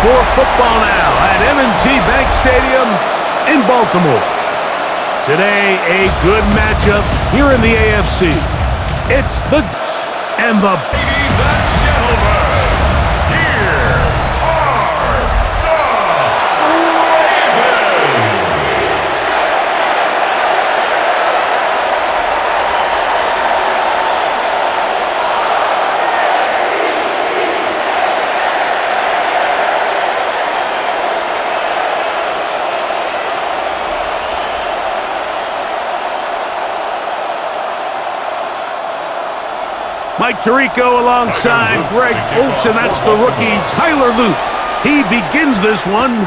for football now at M&T Bank Stadium in Baltimore. Today, a good matchup here in the AFC. It's the and the Ladies and gentlemen, here are the Ravens. Mike Tirico alongside Greg Olsen. That's the rookie Tyler Loop. He begins this one.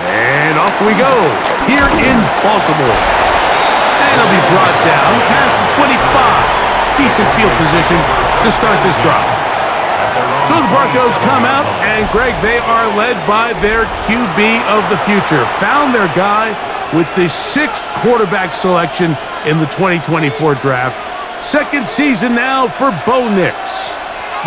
And off we go here in Baltimore. And he'll be brought down past the 25. Decent field position to start this drive. So the Broncos come out, and Greg, they are led by their QB of the future. Found their guy with the 6th quarterback selection in the 2024 draft. Second season now for Bo Nix.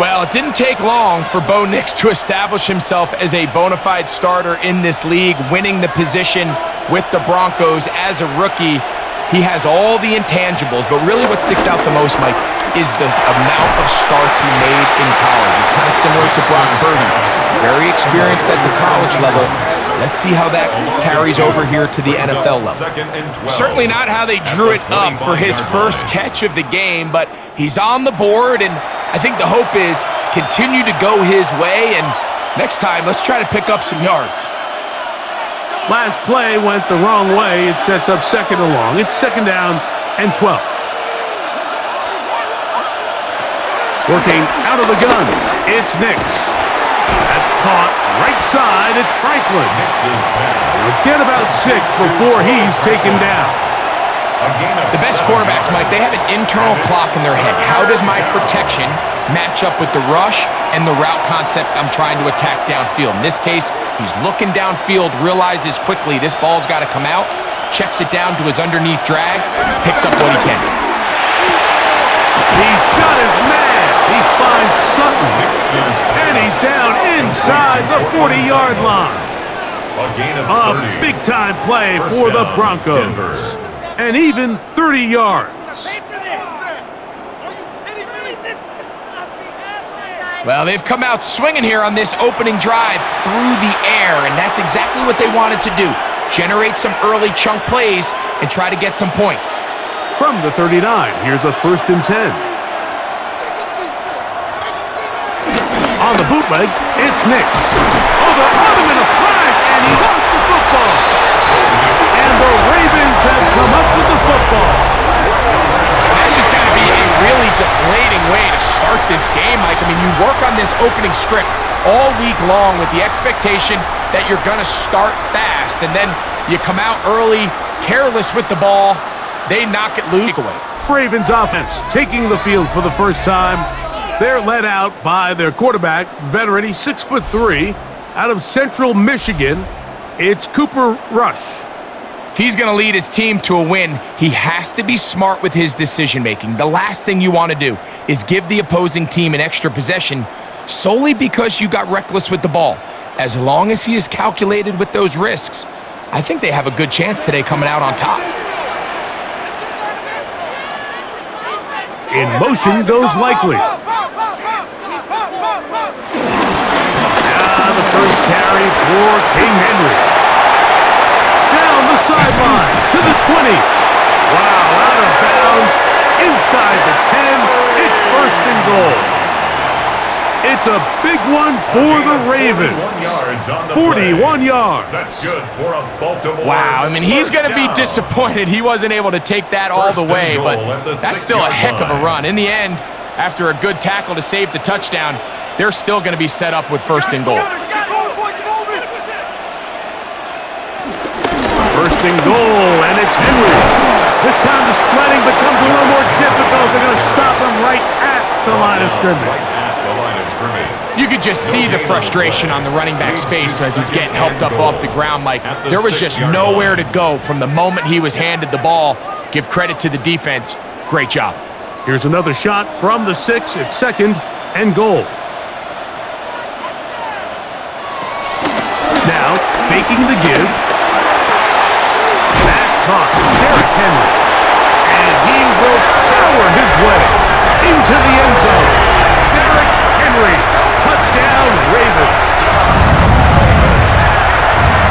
Well, it didn't take long for Bo Nix to establish himself as a bona fide starter in this league, winning the position with the Broncos as a rookie. He has all the intangibles, but really what sticks out the most, Mike, is the amount of starts he made in college. It's kind of similar to Brock Purdy. Very experienced at the college level. Let's see how that carries over here to the NFL level. Certainly not how they drew it up for his first catch of the game, but he's on the board, and I think the hope is continue to go his way, and next time, let's try to pick up some yards. Last play went the wrong way. It sets up second and long. It's second down and 12. Working out of the gun, it's Nix. That's caught right side. It's Franklin. He'll get about 6 before he's taken down. The best quarterbacks, Mike, they have an internal clock in their head. How does my protection match up with the rush and the route concept I'm trying to attack downfield? In this case, he's looking downfield, realizes quickly this ball's got to come out, checks it down to his underneath drag, picks up what he can. He's got his man. He finds Sutton, and he's down inside the 40-yard line. A big-time play for the Broncos. And even 30 yards. Well, they've come out swinging here on this opening drive through the air, and that's exactly what they wanted to do. Generate some early chunk plays and try to get some points. From the 39, here's a 1st and 10. On the bootleg, it's Nix. Oh, they're on him in a flash, and he lost the football. And the Ravens have come up with the football. That's just got to be a really deflating way to start this game, Mike. I mean, you work on this opening script all week long with the expectation that you're going to start fast, and then you come out early, careless with the ball, they knock it loose. Ravens offense taking the field for the first time. They're led out by their quarterback, veteran. He's 6'3", out of Central Michigan. It's Cooper Rush. If he's going to lead his team to a win, he has to be smart with his decision-making. The last thing you want to do is give the opposing team an extra possession solely because you got reckless with the ball. As long as he is calculated with those risks, I think they have a good chance today coming out on top. In motion goes Likely. The first carry for King Henry. Down the sideline to the 20. Wow, out of bounds, inside the 10. It's 1st and goal. It's a big one for the Ravens. 41 yards. That's good for a Baltimore. Wow, I mean, he's going to be disappointed he wasn't able to take that all the way, but that's still a heck of a run. In the end, after a good tackle to save the touchdown, they're still going to be set up with 1st and goal. 1st and goal, and it's Henry. This time the sledding becomes a little more difficult. They're going to stop him right at the line of scrimmage. You could just see the frustration on the running back's face as he's getting helped up off the ground, Mike. There was just nowhere to go from the moment he was handed the ball. Give credit to the defense. Great job. Here's another shot from the 6. It's 2nd and goal. faking the give. That's caught. Derrick Henry. And he will power his way into the end zone. Derrick Henry. Touchdown, Ravens.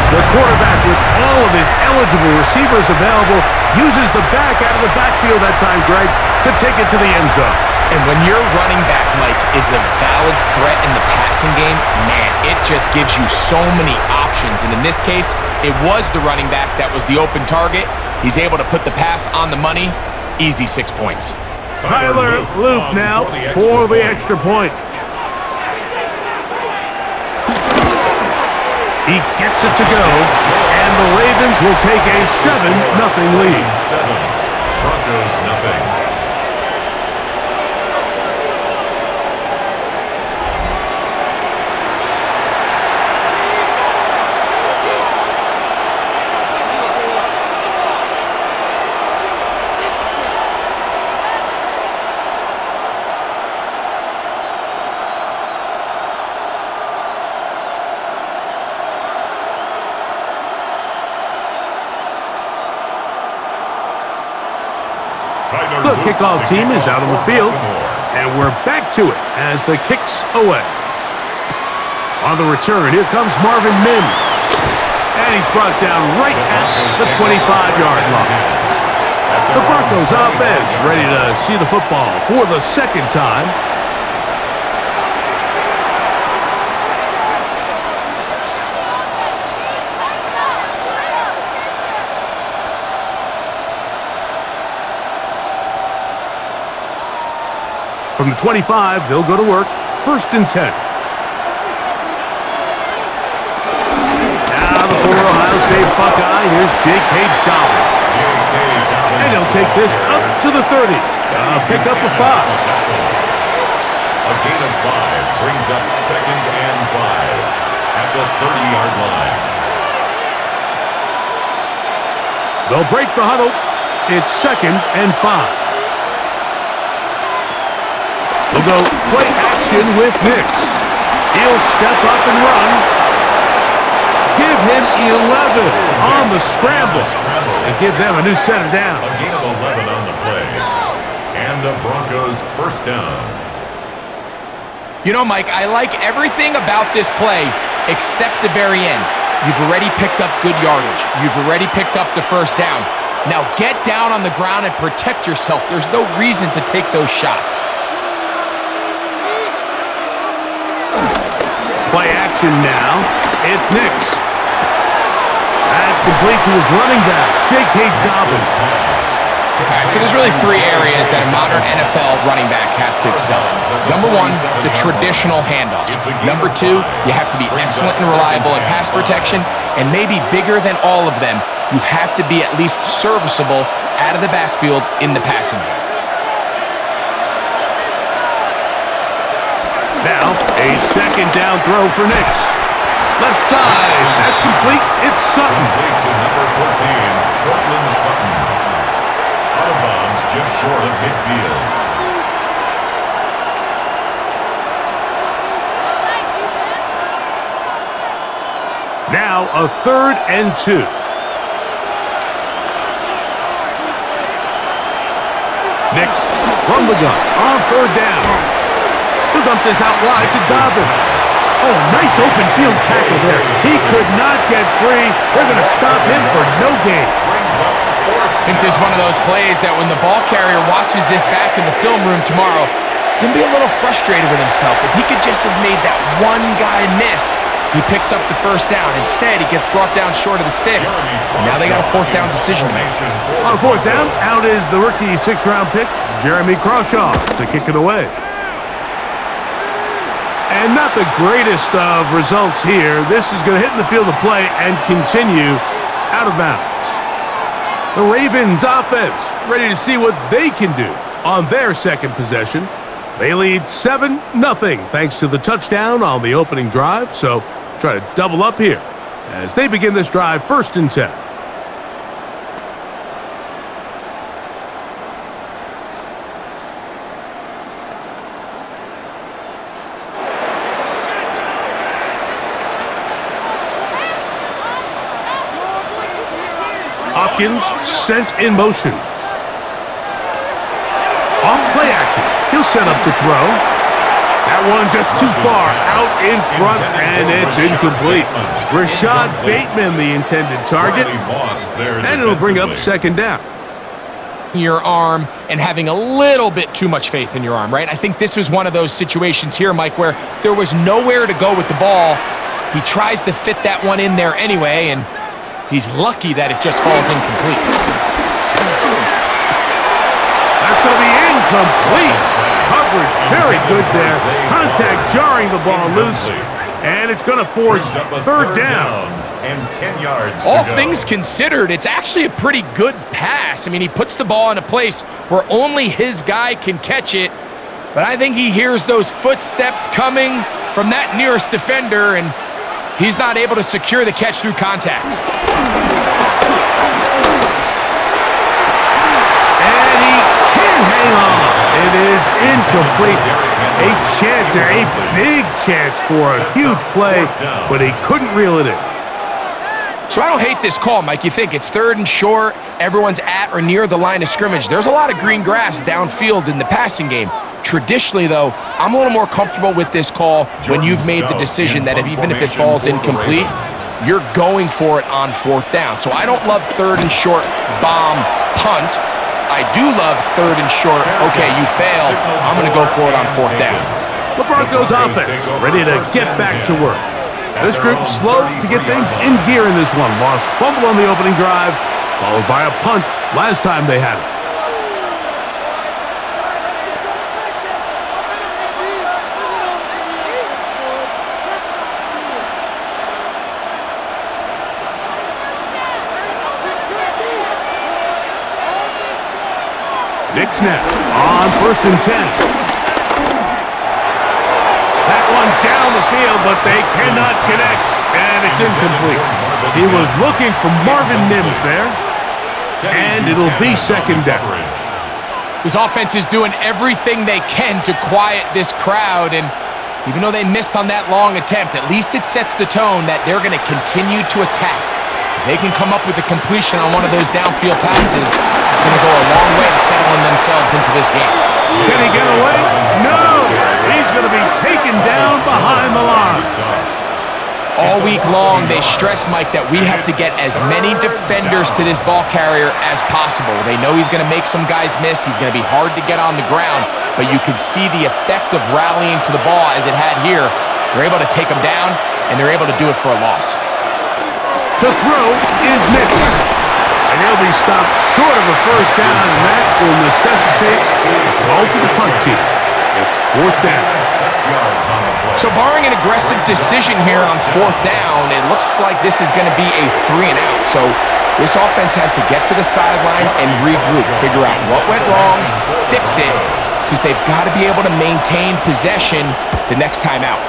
The quarterback, with all of his eligible receivers available, uses the back out of the backfield that time, Greg, to take it to the end zone. And when your running back, Mike, is a valid threat in the passing game, man, it just gives you so many options. And in this case, it was the running back that was the open target. He's able to put the pass on the money. Easy 6 points. Tyler Loop now for the extra point. He gets it to go, and the Ravens will take a 7-0 lead. 7. Broncos nothing. The kickoff team is out on the field, and we're back to it as the kick's away. On the return, here comes Marvin Mims, and he's brought down right at the 25-yard line. The Broncos offense ready to see the football for the second time. From the 25, they'll go to work. 1st and 10. Now the former Ohio State Buckeye. Here's J.K. Dobbins. And he'll take this up to the 30. Pick up a 5. A gain of 5 brings up 2nd and 5 at the 30-yard line. They'll break the huddle. It's 2nd and 5. They'll go play action with Nix. He'll step up and run. Give him 11 on the scramble. And give them a new set of downs. A gain of 11 on the play. And the Broncos 1st down. You know, Mike, I like everything about this play except the very end. You've already picked up good yardage. You've already picked up the 1st down. Now get down on the ground and protect yourself. There's no reason to take those shots. Play action now. It's Nix. That's complete to his running back, J.K. Dobbins. All right, so there's really 3 areas that a modern NFL running back has to excel in. Number 1, the traditional handoff. Number 2, you have to be excellent and reliable in pass protection. And maybe bigger than all of them, you have to be at least serviceable out of the backfield in the passing game. Now, a 2nd down throw for Nix. Left side. That's complete. It's Sutton. Complete to number 14, Cortland Sutton. Out of bounds just short of midfield. Now, a 3rd and 2. Nix from the gun on 3rd down. He'll dump this out wide to Dobbins. Oh, nice open field tackle there. He could not get free. They're going to stop him for no gain. I think this is one of those plays that when the ball carrier watches this back in the film room tomorrow, he's going to be a little frustrated with himself. If he could just have made that one guy miss, he picks up the 1st down. Instead, he gets brought down short of the sticks. And now they got a 4th down decision to make. On 4th down, out is the rookie 6th-round pick, Jeremy Crawshaw, to kick it away. And not the greatest of results here. This is going to hit in the field of play and continue out of bounds. The Ravens offense ready to see what they can do on their 2nd possession. They lead 7-0 thanks to the touchdown on the opening drive. So try to double up here as they begin this drive 1st and 10. Hopkins sent in motion. Off play action. He'll set up to throw. That one just too far out in front, and it's incomplete. Rashad Bateman, the intended target, and it'll bring up second down. Your arm and having a little bit too much faith in your arm, right? I think this was one of those situations here, Mike, where there was nowhere to go with the ball. He tries to fit that one in there anyway, and he's lucky that it just falls incomplete. That's going to be incomplete. Coverage very good there. Contact jarring the ball loose, and it's going to force third down. And 10 yards. All things considered, it's actually a pretty good pass. I mean, he puts the ball in a place where only his guy can catch it, but I think he hears those footsteps coming from that nearest defender, and he's not able to secure the catch through contact. And he can't hang on. It is incomplete. A chance there, a big chance for a huge play, but he couldn't reel it in. So I don't hate this call, Mike. You think it's third and short, everyone's at or near the line of scrimmage. There's a lot of green grass downfield in the passing game. Traditionally, though, I'm a little more comfortable with this call when you've made the decision that even if it falls incomplete, you're going for it on fourth down. So I don't love third and short bomb punt. I do love third and short, okay, you failed, I'm going to go for it on fourth down. The Broncos offense ready to get back to work. This group slow to get things in gear in this one. Lost fumble on the opening drive, followed by a punt last time they had it. Nick snap on 1st and 10. That one down the field, but they cannot connect, and it's incomplete. He was looking for Marvin Mims there, and it'll be second down. This offense is doing everything they can to quiet this crowd, and even though they missed on that long attempt, at least it sets the tone that they're going to continue to attack. If they can come up with a completion on one of those downfield passes, it's going to go a long way to settling themselves into this game. Can he get away? No! He's going to be taken down behind the line. All week long, they stress, Mike, that we have to get as many defenders to this ball carrier as possible. They know he's going to make some guys miss. He's going to be hard to get on the ground, but you can see the effect of rallying to the ball as it had here. They're able to take him down, and they're able to do it for a loss. To throw is Nick. And he'll be stopped short of a first down, and that will necessitate a call to the punt team. It's fourth down. So barring an aggressive decision here on fourth down, it looks like this is going to be a 3-and-out. So this offense has to get to the sideline and regroup, figure out what went wrong, fix it, because they've got to be able to maintain possession the next time out.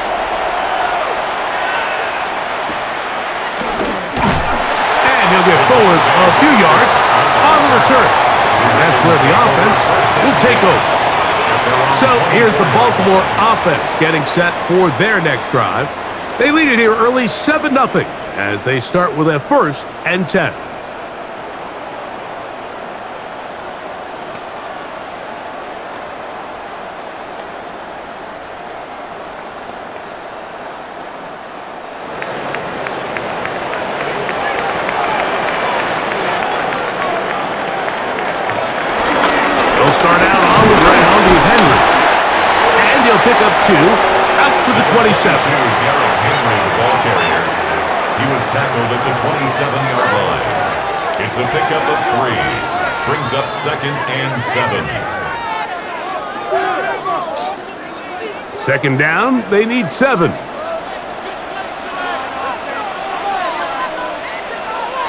And he'll get forward a few yards on the return. And that's where the offense will take over. So here's the Baltimore offense getting set for their next drive. They lead it here early 7-0 as they start with a 1st and 10. They'll start out on the ground with Henry. And he'll pick up 2 out to the 27. Henry, the ball carrier. He was tackled at the 27-yard line. It's a pickup of 3. Brings up 2nd and 7. Second down, they need 7.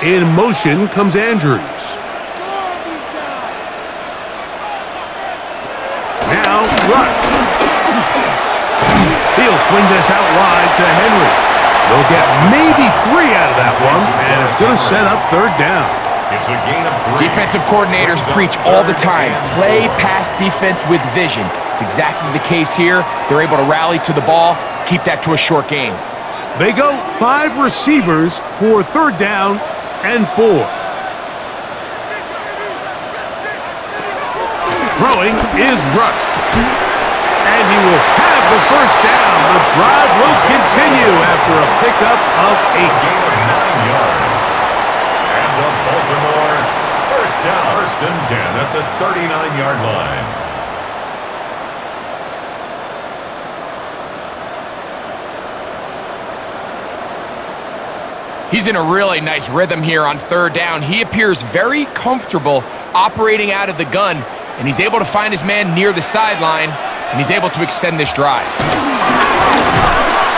In motion comes Andrews. Now, Rush. He'll swing this out wide to Henry. They'll get maybe 3 out of that one, and it's going to set up third down. It's a gain of 3. Defensive coordinators preach all the time, play pass defense with vision. It's exactly the case here. They're able to rally to the ball, keep that to a short gain. They go 5 receivers for third down and 4. is rushed. And he will have the first down. The drive will continue after a pickup of 8. Gain of 9 yards. And the Baltimore first down. First and 10 at the 39-yard line. He's in a really nice rhythm here on third down. He appears very comfortable operating out of the gun, and he's able to find his man near the sideline, and he's able to extend this drive.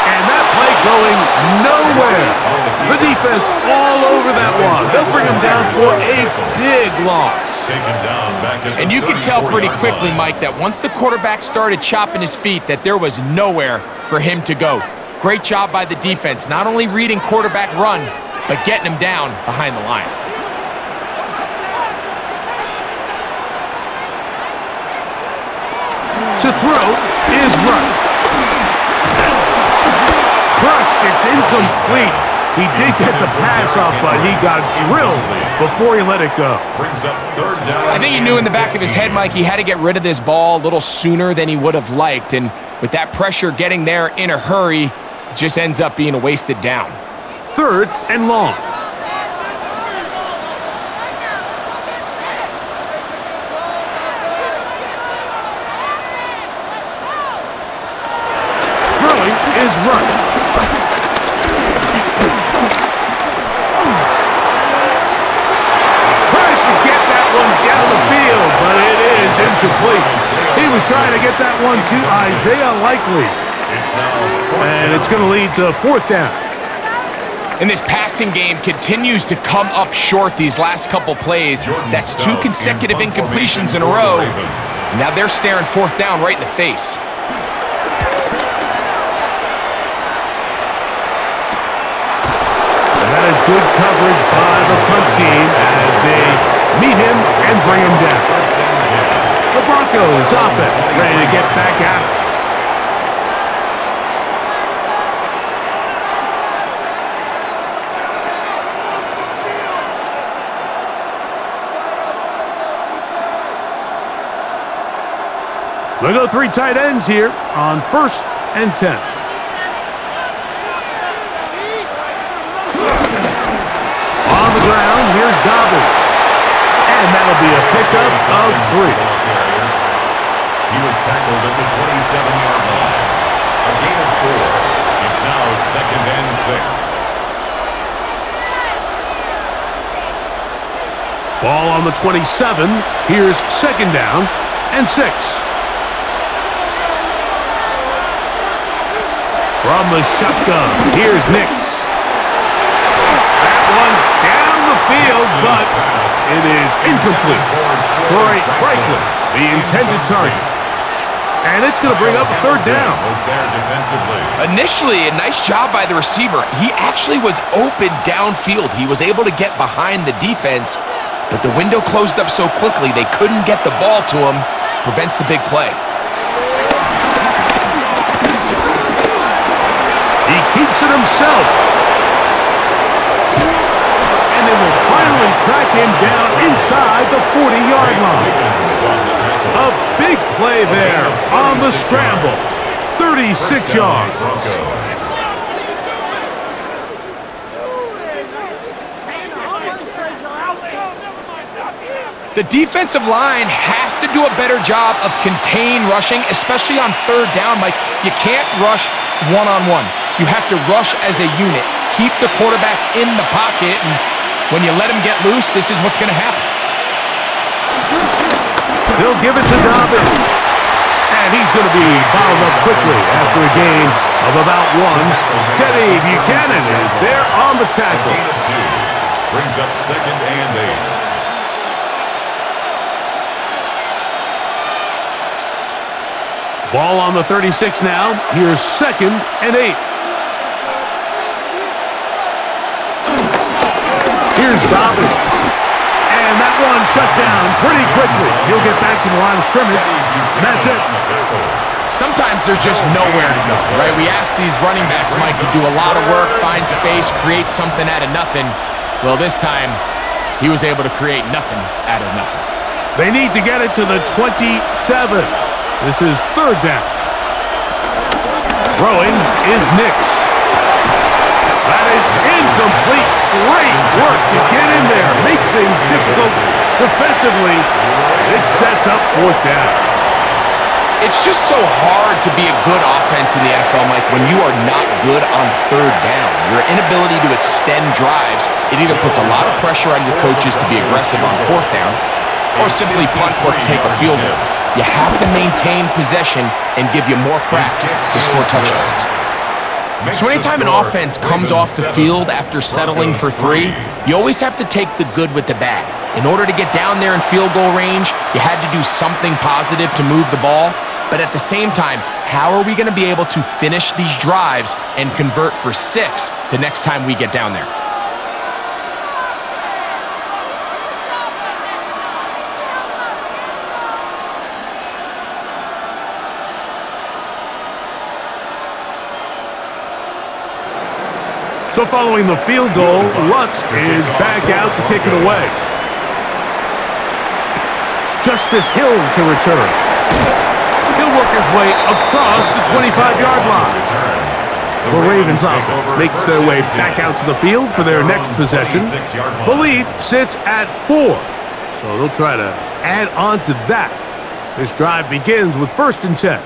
And that play going nowhere. The defense all over that one. They'll bring him down for a big loss. Taken down back at the And you could tell pretty 34-yard quickly, line. Mike, that once the quarterback started chopping his feet, that there was nowhere for him to go. Great job by the defense, not only reading quarterback run, but getting him down behind the line. To throw is rushed. Crushed, it's incomplete. He did get the pass off, but he got drilled before he let it go. Brings up third down. I think he knew in the back of his head, Mike, he had to get rid of this ball a little sooner than he would have liked. And with that pressure getting there in a hurry, it just ends up being a wasted down. 3rd and long. Throwing is rushed. Tries to get that one down the field, but it is incomplete. He was trying to get that one to Isaiah Likely. And it's going to lead to 4th down. And this passing game continues to come up short these last couple plays. That's 2 consecutive incompletions in a row. And now they're staring 4th down right in the face. And that is good coverage by the punt team as they meet him and bring him down. The Broncos offense ready to get back at it. We'll go 3 tight ends here on 1st and 10. On the ground, here's Dobbins. And that'll be a pickup of 3. He was tackled at the 27-yard line. A gain of 4. It's now 2nd and 6. Ball on the 27. Here's 2nd down and 6. From the shotgun, here's Nix. That one down the field, but it is incomplete. Troy Franklin, the intended target. And it's going to bring up a 3rd down. Was there defensively. Initially, a nice job by the receiver. He actually was open downfield. He was able to get behind the defense, but the window closed up so quickly they couldn't get the ball to him. Prevents the big play. He keeps it himself. And they will finally track him down inside the 40-yard line. A big play there on the scramble. 36 yards. The defensive line has to do a better job of contain rushing, especially on 3rd down. Mike, you can't rush one-on-one. You have to rush as a unit. Keep the quarterback in the pocket, and when you let him get loose, this is what's going to happen. He'll give it to Dobbins. And he's going to be fouled up quickly after a gain of about 1. Teddy Buchanan is there on the tackle. Gain of 2. Brings up 2nd and 8. Ball on the 36 now. Here's 2nd and 8. Here's Dobbins. And that one shut down pretty quickly. He'll get back to the line of scrimmage, and that's it. Sometimes there's just nowhere to go, right? We ask these running backs, Mike, to do a lot of work, find space, create something out of nothing. Well, this time, he was able to create nothing out of nothing. They need to get it to the 27. This is third down. Throwing is Nix. That is incomplete. Great work to get in there, make things difficult defensively. It sets up fourth down. It's just so hard to be a good offense in the NFL, Mike, when you are not good on third down. Your inability to extend drives, it either puts a lot of pressure on your coaches to be aggressive on fourth down or simply punt or take a field goal. You have to maintain possession and give you more cracks to score touchdowns. So anytime an offense comes off the field after settling for 3, you always have to take the good with the bad. In order to get down there in field goal range, you had to do something positive to move the ball. But at the same time, how are we going to be able to finish these drives and convert for 6 the next time we get down there? So following the field goal, Lutz is back out to kick it away. Justice Hill to return. He'll work his way across the 25-yard line. The Ravens offense makes their way back out to the field for their next possession. The lead sits at 4, so they'll try to add on to that. This drive begins with 1st and 10.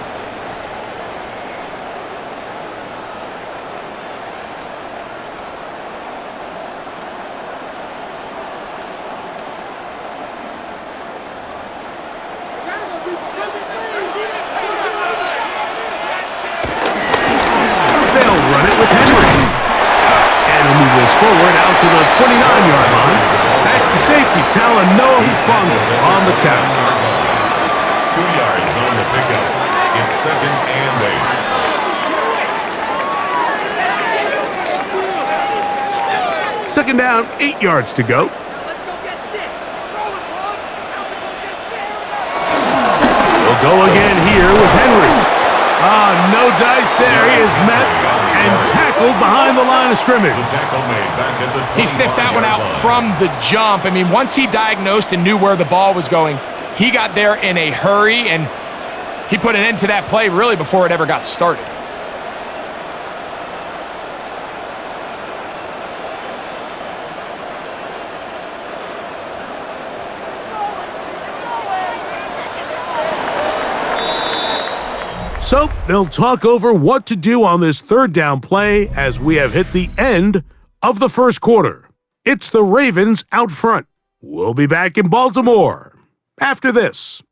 Forward out to the 29-yard line. That's the safety, Talanoa Hufanga on the tackle. 2 yards on the pickup. It's 2nd and 8. Second down, 8 yards to go. We'll go again here with Henry. No dice there. He is met and tackled behind the line of scrimmage. He sniffed that one out from the jump. I mean, once he diagnosed and knew where the ball was going, he got there in a hurry, and he put an end to that play really before it ever got started. So they'll talk over what to do on this third down play as we have hit the end of the first quarter. It's the Ravens out front. We'll be back in Baltimore after this.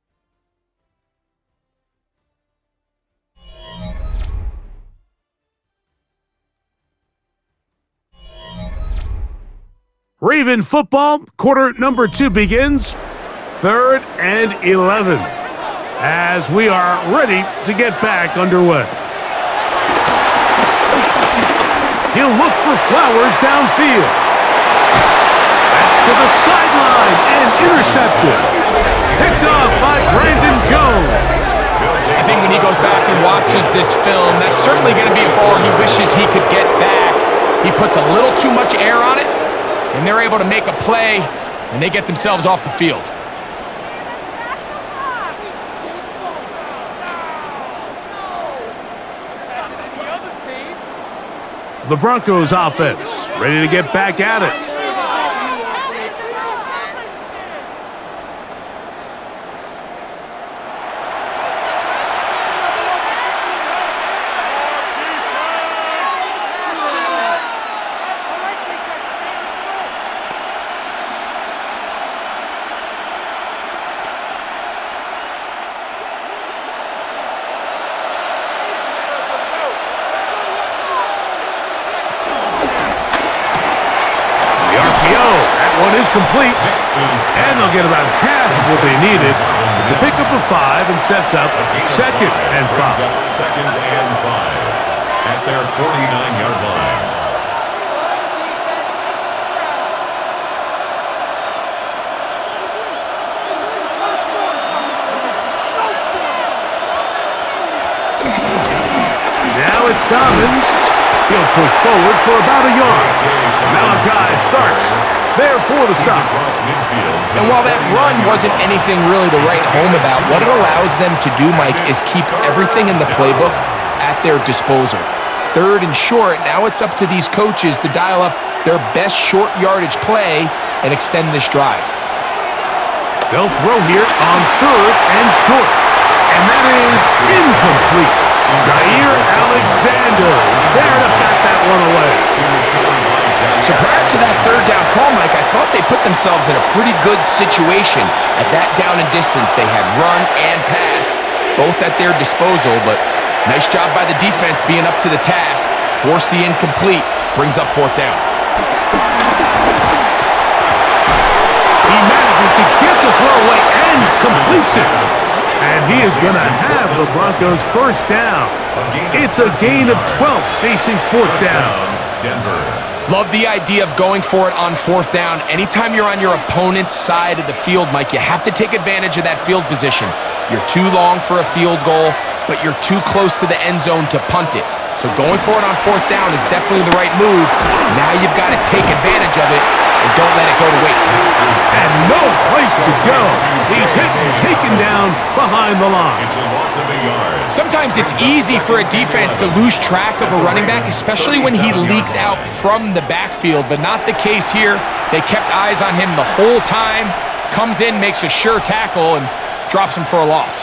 Raven football, quarter number 2 begins. 3rd and 11. As we are ready to get back underway. He'll look for Flowers downfield. That's to the sideline and intercepted. Picked off by Brandon Jones. I think when he goes back and watches this film, that's certainly going to be a ball he wishes he could get back. He puts a little too much air on it, and they're able to make a play, and they get themselves off the field. The Broncos offense ready to get back at it. Complete, and they'll get about half of what they needed. It's a pickup of 5 and sets up 2nd and 5. 2nd and 5 at their 49-yard line. Now it's Dobbins. He'll push forward for about a yard. Malachi starts. There for the stop. Across midfield And while that run wasn't anything really to write home about, what it allows them to do, Mike, is keep everything in the playbook at their disposal. Third and short, now it's up to these coaches to dial up their best short yardage play and extend this drive. They'll throw here on third and short. And that is incomplete. Jair Alexander is there to bat that one away. So prior to that third down call, Mike, I thought they put themselves in a pretty good situation. At that down and distance, they had run and pass, both at their disposal, but nice job by the defense being up to the task. Force the incomplete, brings up fourth down. He manages to get the throw away and completes it. And he is going to have the Broncos first down. It's a gain of 12 facing fourth down. Denver. Love the idea of going for it on fourth down. Anytime you're on your opponent's side of the field, Mike, you have to take advantage of that field position. You're too long for a field goal, but you're too close to the end zone to punt it. So going for it on fourth down is definitely the right move. Now you've got to take advantage of it and don't let it go to waste. And no place to go. He's hit and taken down behind the line. It's a loss of a yard. Sometimes it's easy for a defense to lose track of a running back, especially when he leaks out from the backfield, but not the case here. They kept eyes on him the whole time. Comes in, makes a sure tackle, and drops him for a loss.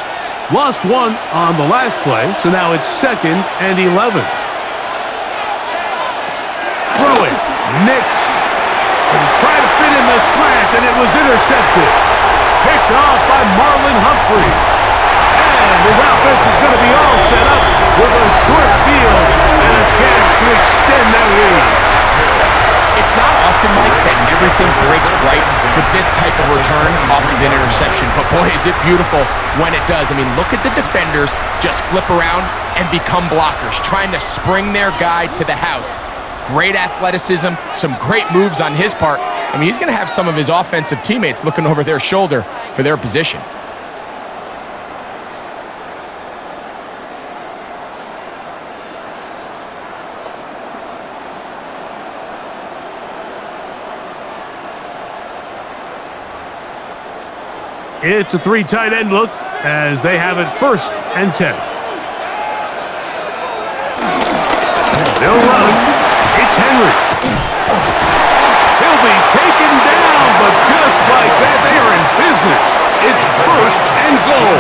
Lost one on the last play, so now it's 2nd and 11. Throwing, Nix. And try to fit in the slant, and it was intercepted. Picked off by Marlon Humphrey. And his offense is going to be all set up with a short field and a chance to extend that lead. It's not often, Mike, that everything breaks right for this type of return off of an interception. But boy, is it beautiful when it does. I mean, look at the defenders just flip around and become blockers, trying to spring their guy to the house. Great athleticism, some great moves on his part. I mean, he's going to have some of his offensive teammates looking over their shoulder for their position. It's a 3 tight end look as they have it 1st and 10. They'll run. It's Henry. He'll be taken down, but just like that, they are in business. It's 1st and goal.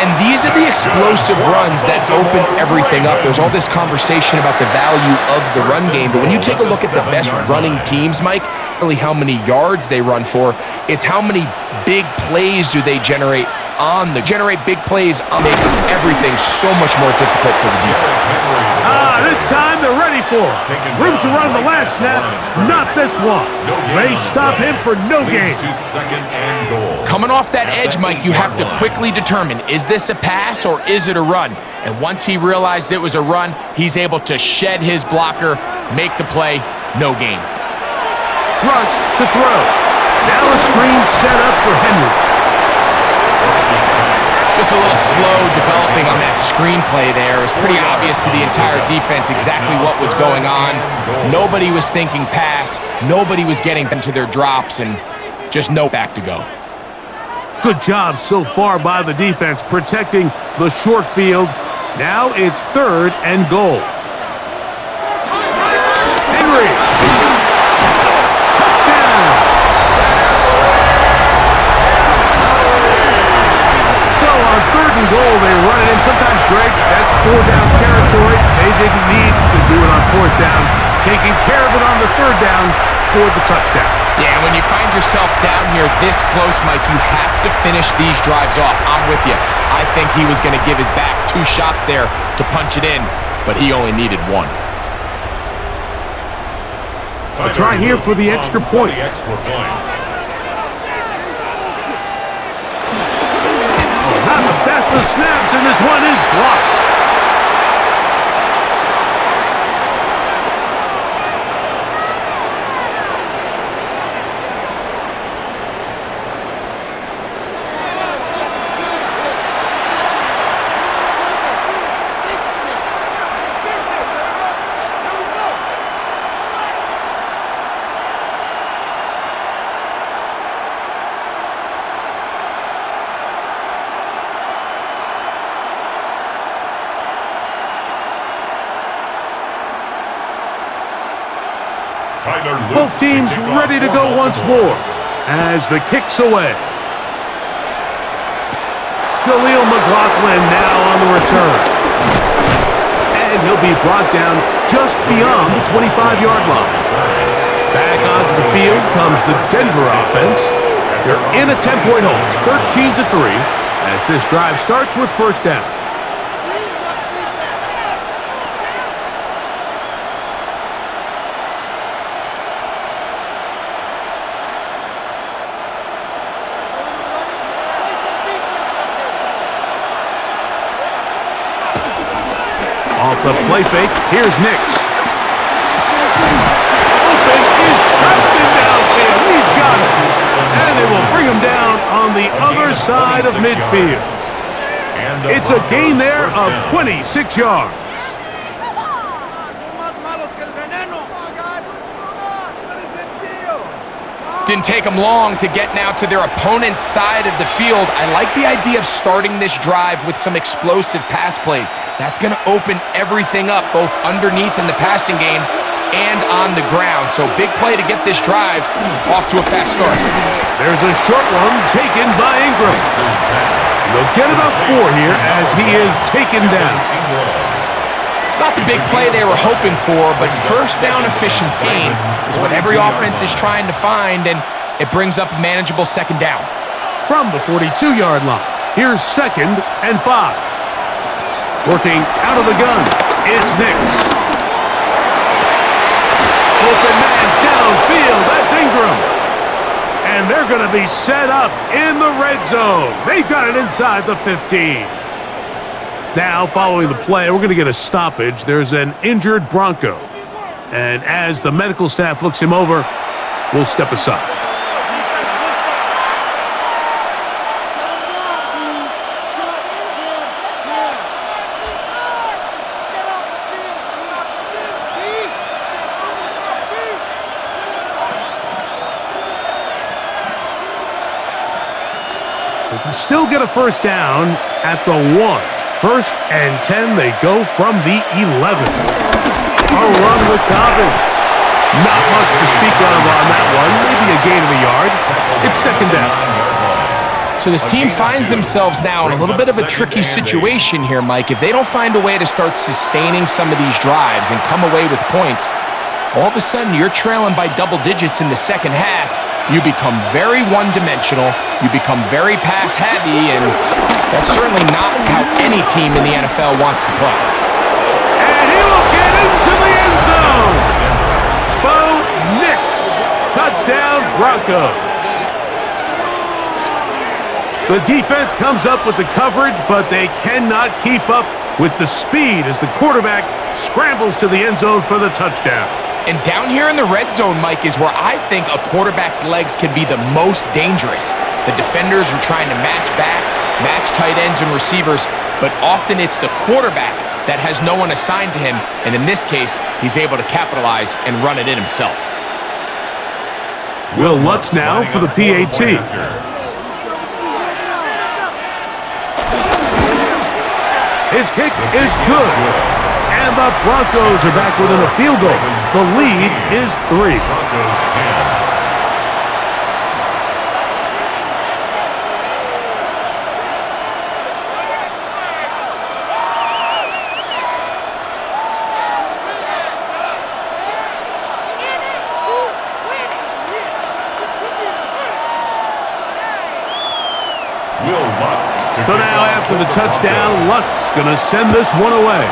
And these are the explosive runs that open everything up. There's all this conversation about the value of the run game, but when you take a look at the best running teams, Mike, really how many yards they run for, it's how many big plays do they generate big plays makes everything so much more difficult for the defense. This time they're ready for it. Room to run the last snap, not this one. They stop him for no gain. Coming off that edge, Mike, you have to quickly determine, is this a pass or is it a run? And once he realized it was a run, he's able to shed his blocker, make the play, no gain. Rush to throw. Now a screen set up for Henry. Just a little slow developing on that screenplay there. It was pretty obvious to the entire defense exactly what was going on. Nobody was thinking pass. Nobody was getting into their drops, and just no back to go. Good job so far by the defense protecting the short field. Now it's 3rd and goal. Henry. Goal, they run it in. Sometimes, Greg, that's 4-down territory. They didn't need to do it on 4th down. Taking care of it on the 3rd down for the touchdown. Yeah, when you find yourself down here this close, Mike, you have to finish these drives off. I'm with you. I think he was going to give his back 2 shots there to punch it in, but he only needed 1. A try here for the extra point. Not the best of snaps, and this one is blocked. Both teams ready to go once more as the kick's away. Jaleel McLaughlin now on the return. And he'll be brought down just beyond the 25-yard line. Back onto the field comes the Denver offense. They're in a 10-point hole. It's 13-3 as this drive starts with first down. Off the play fake, here's Nix. Open is Preston downfield. He's got it. And they will bring him down on the other side of midfield. It's a gain there of 26 yards. Didn't take them long to get now to their opponent's side of the field. I like the idea of starting this drive with some explosive pass plays. That's going to open everything up, both underneath in the passing game and on the ground. So big play to get this drive off to a fast start. There's a short one taken by Ingram. They'll get about 4 here as he is taken down. It's not the big play they were hoping for, but first down efficiencies is what every offense is trying to find, and it brings up a manageable second down. From the 42-yard line, here's 2nd and 5. Working out of the gun, it's Nix. Open man downfield, that's Ingram. And they're going to be set up in the red zone. They've got it inside the 15. Now, following the play, we're going to get a stoppage. There's an injured Bronco. And as the medical staff looks him over, we'll step aside. They can still get a first down at the 1. 1st and 10, they go from the 11. A run with Dobbins. Not much to speak of on that one. Maybe a gain of a yard. It's 2nd down. So this team finds themselves now in a little bit of a tricky situation here, Mike. If they don't find a way to start sustaining some of these drives and come away with points, all of a sudden you're trailing by double digits in the second half. You become very one-dimensional, you become very pass-heavy, and that's certainly not how any team in the NFL wants to play. And he will get into the end zone! Bo Nix, touchdown Broncos. The defense comes up with the coverage, but they cannot keep up with the speed as the quarterback scrambles to the end zone for the touchdown. And down here in the red zone, Mike, is where I think a quarterback's legs can be the most dangerous. The defenders are trying to match backs, match tight ends and receivers, but often it's the quarterback that has no one assigned to him, and in this case, he's able to capitalize and run it in himself. Will Lutz now for the PAT. His kick is good. And the Broncos are back within a field goal. The lead is 3. Broncos 10. So now after the touchdown, Lutz going to send this one away.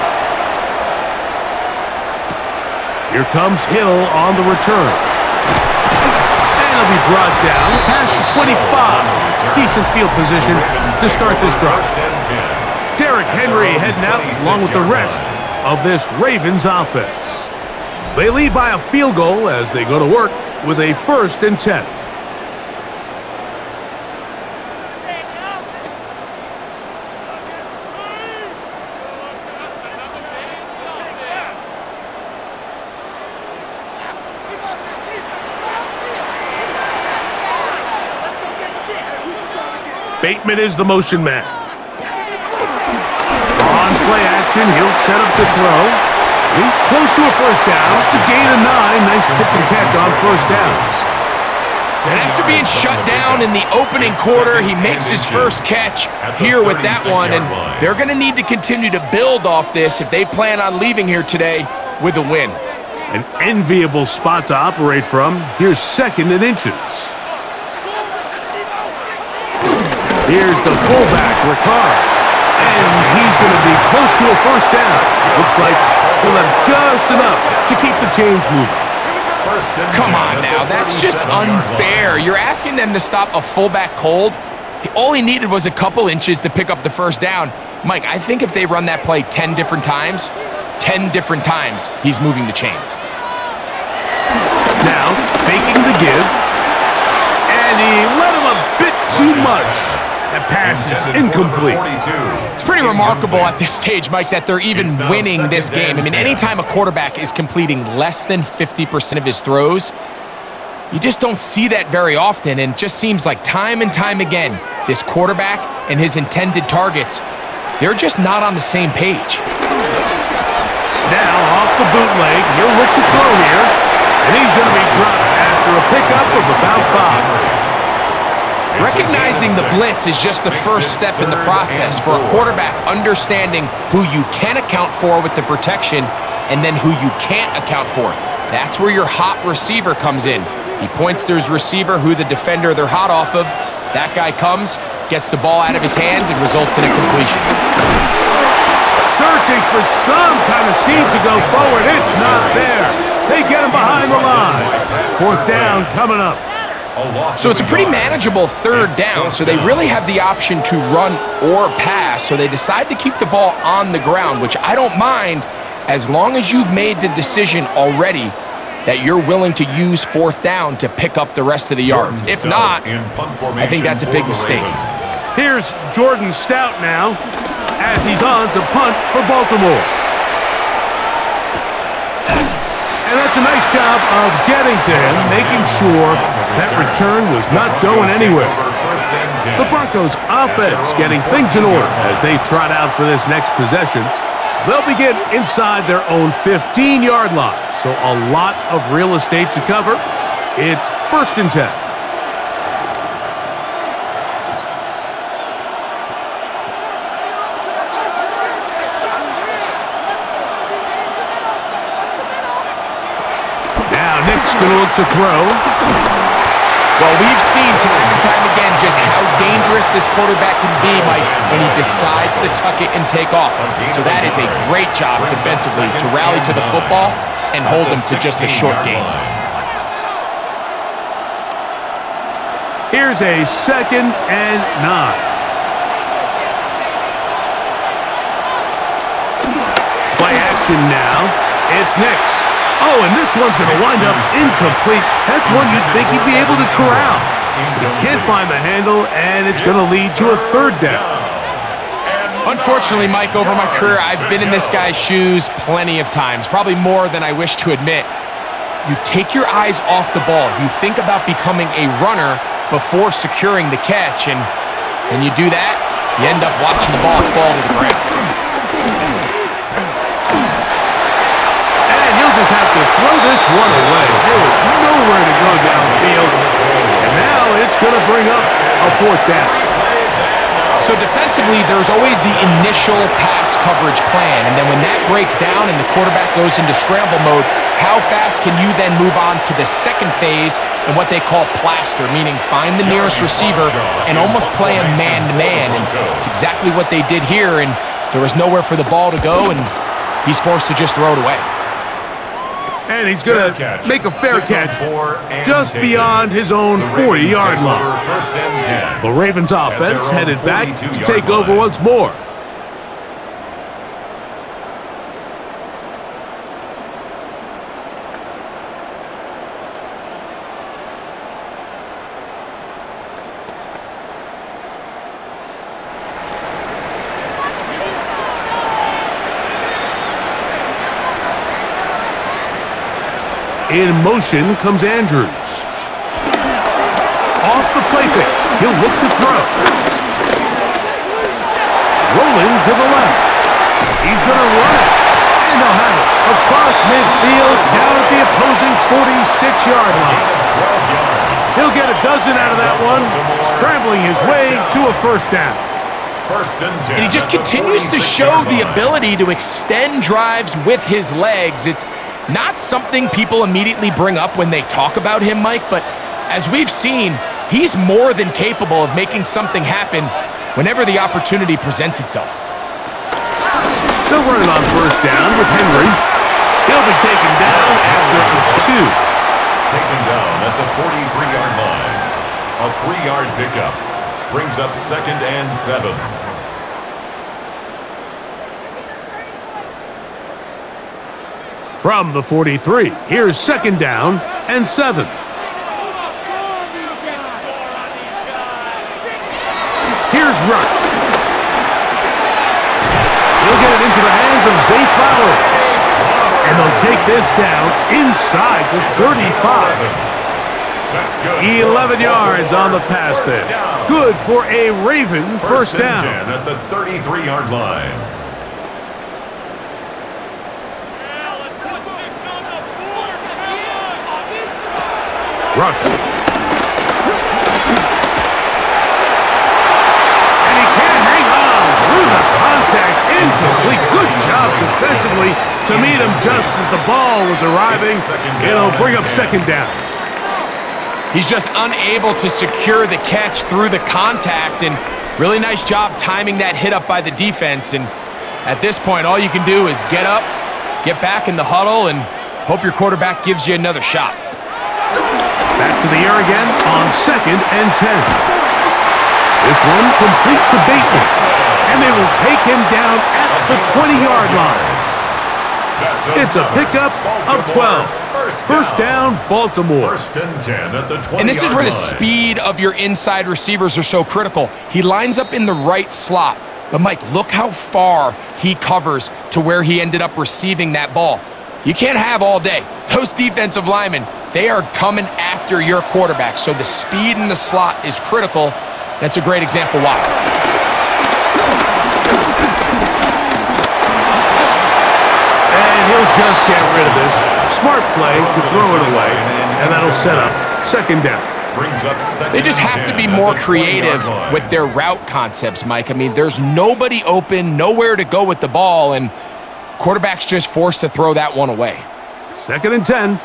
Here comes Hill on the return. And he'll be brought down past the 25. Decent field position to start this drive. Derrick Henry heading out along with the rest of this Ravens offense. They lead by a field goal as they go to work with a 1st and 10. Bateman is the motion man. On play action, he'll set up to throw. He's close to a first down. The gain of 9. Nice pitch and catch on first down. And after being shut down in the opening quarter, he makes his first catch here with that one. And they're going to need to continue to build off this if they plan on leaving here today with a win. An enviable spot to operate from. Here's 2nd and inches. Here's the fullback, Ricard. And he's going to be close to a first down. Looks like he'll have just enough to keep the chains moving. Come on now, that's just unfair. You're asking them to stop a fullback cold. All he needed was a couple inches to pick up the first down. Mike, I think if they run that play 10 different times, he's moving the chains. Now, faking the give. And he let him a bit too much. That pass is incomplete. It's pretty remarkable at this stage, Mike, that they're even winning this game. I mean, anytime a quarterback is completing less than 50% of his throws, you just don't see that very often, and it just seems like time and time again, this quarterback and his intended targets, they're just not on the same page. Now, off the bootleg, he'll look to throw here, and he's going to be dropped after a pickup of about 5. Recognizing the blitz is just the first step in the process for a quarterback understanding who you can account for with the protection and then who you can't account for. That's where your hot receiver comes in. He points to his receiver, who the defender they're hot off of. That guy comes, gets the ball out of his hand, and results in a completion. Searching for some kind of seam to go forward. It's not there. They get him behind the line. 4th down coming up. So it's a pretty manageable 3rd down, so they really have the option to run or pass, so they decide to keep the ball on the ground, which I don't mind as long as you've made the decision already that you're willing to use 4th down to pick up the rest of the yards. If not, I think that's a big mistake. Here's Jordan Stout now as he's on to punt for Baltimore. And that's a nice job of getting to him, making sure that return was not going anywhere. The Broncos offense getting things in order as they trot out for this next possession. They'll begin inside their own 15-yard line, so a lot of real estate to cover. It's 1st and 10. Nick's going to look to throw. Well, we've seen time and time again just how dangerous this quarterback can be, Mike, when he decides to tuck it and take off. So that is a great job defensively to rally to the football and hold him to just a short gain. Here's a 2nd and 9. Play action now. It's Nick's. Oh, and this one's going to wind up incomplete. That's one you'd think he'd be able to corral. He can't find the handle, and it's going to lead to a 3rd down. Unfortunately, Mike, over my career, I've been in this guy's shoes plenty of times, probably more than I wish to admit. You take your eyes off the ball. You think about becoming a runner before securing the catch, and when you do that, you end up watching the ball fall to the ground. Just have to throw this one away. There was nowhere to go downfield, and now it's going to bring up a 4th down. So defensively, there's always the initial pass coverage plan, and then when that breaks down and the quarterback goes into scramble mode, how fast can you then move on to the 2nd phase and what they call plaster, meaning find the nearest receiver and almost play him man-to-man, and it's exactly what they did here, and there was nowhere for the ball to go, and he's forced to just throw it away. And he's going to make a fair catch just beyond his own 40-yard line. The Ravens offense headed back to take over once more. In motion comes Andrews. Off the play fake. He'll look to throw. Rolling to the left. He's going to run it. And they'll have it across midfield, down at the opposing 46-yard line. 12 yards. He'll get a dozen out of that one, scrambling his way to a first down. First and 10. And he just continues to show the ability to extend drives with his legs. It's not something people immediately bring up when they talk about him, Mike, but as we've seen, he's more than capable of making something happen whenever the opportunity presents itself. They'll run it on first down with Henry. He'll be taken down after a 2. Taken down at the 43-yard line. A 3-yard pickup brings up 2nd and 7. From the 43, here's 2nd down and 7. Here's Rush. He'll get it into the hands of Zay Flowers. And they'll take this down inside the 35. That's good. 11 yards on the pass there. Good for a Raven first down. 10 at the 33-yard line. Rush. And he can't hang on through the contact. Incomplete. Good job defensively to meet him just as the ball was arriving. It'll bring up 2nd down. He's just unable to secure the catch through the contact, and really nice job timing that hit up by the defense. And at this point, all you can do is get up, get back in the huddle, and hope your quarterback gives you another shot. Back to the air again on 2nd and 10. This one complete to Bateman. And they will take him down at the 20-yard line. It's a pickup of 12. First down, Baltimore. First and 10 at the 20-yard line. And this is where the speed of your inside receivers are so critical. He lines up in the right slot. But, Mike, look how far he covers to where he ended up receiving that ball. You can't have all day. Those defensive linemen, they are coming after your quarterback. So the speed in the slot is critical. That's a great example why. And he'll just get rid of this. Smart play to throw it away. And that'll set up 2nd down. Brings up 2nd They just have to be more creative with their route concepts, Mike. I mean, there's nobody open, nowhere to go with the ball, and quarterback's just forced to throw that one away. 2nd and 10.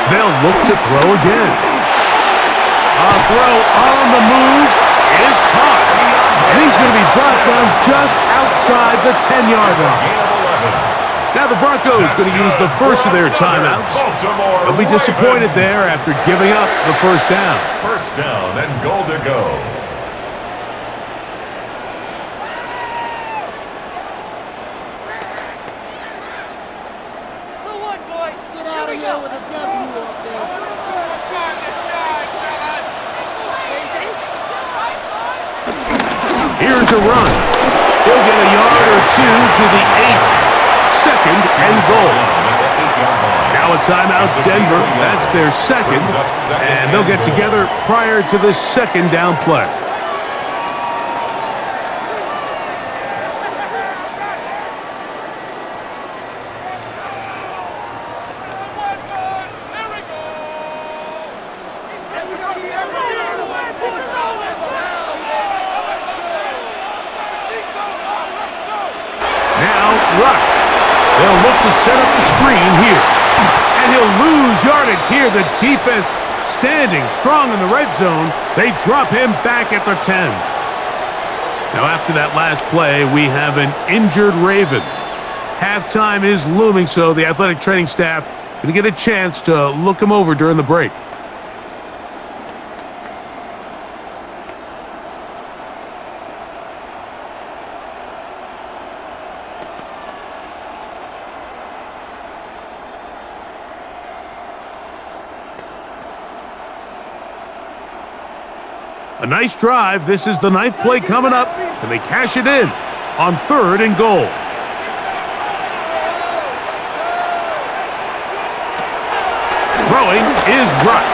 They'll look to throw again. A throw on the move is caught. And he's going to be brought down just outside the 10-yard line. Now the Broncos going to use the first of their timeouts. They'll be disappointed there after giving up the first down. First down and goal to go. Here's a run. He'll get a yard or 2 to the 8. 2nd and goal. Now a timeout, Denver. That's their 2nd. And they'll get together prior to the 2nd down play. Rush. They'll look to set up the screen here. And he'll lose yardage here. The defense standing strong in the red zone. They drop him back at the 10. Now after that last play, we have an injured Raven. Halftime is looming, so the athletic training staff going to get a chance to look him over during the break. A nice drive. This is the 9th play coming up, and they cash it in on 3rd and goal. Throwing is Rush.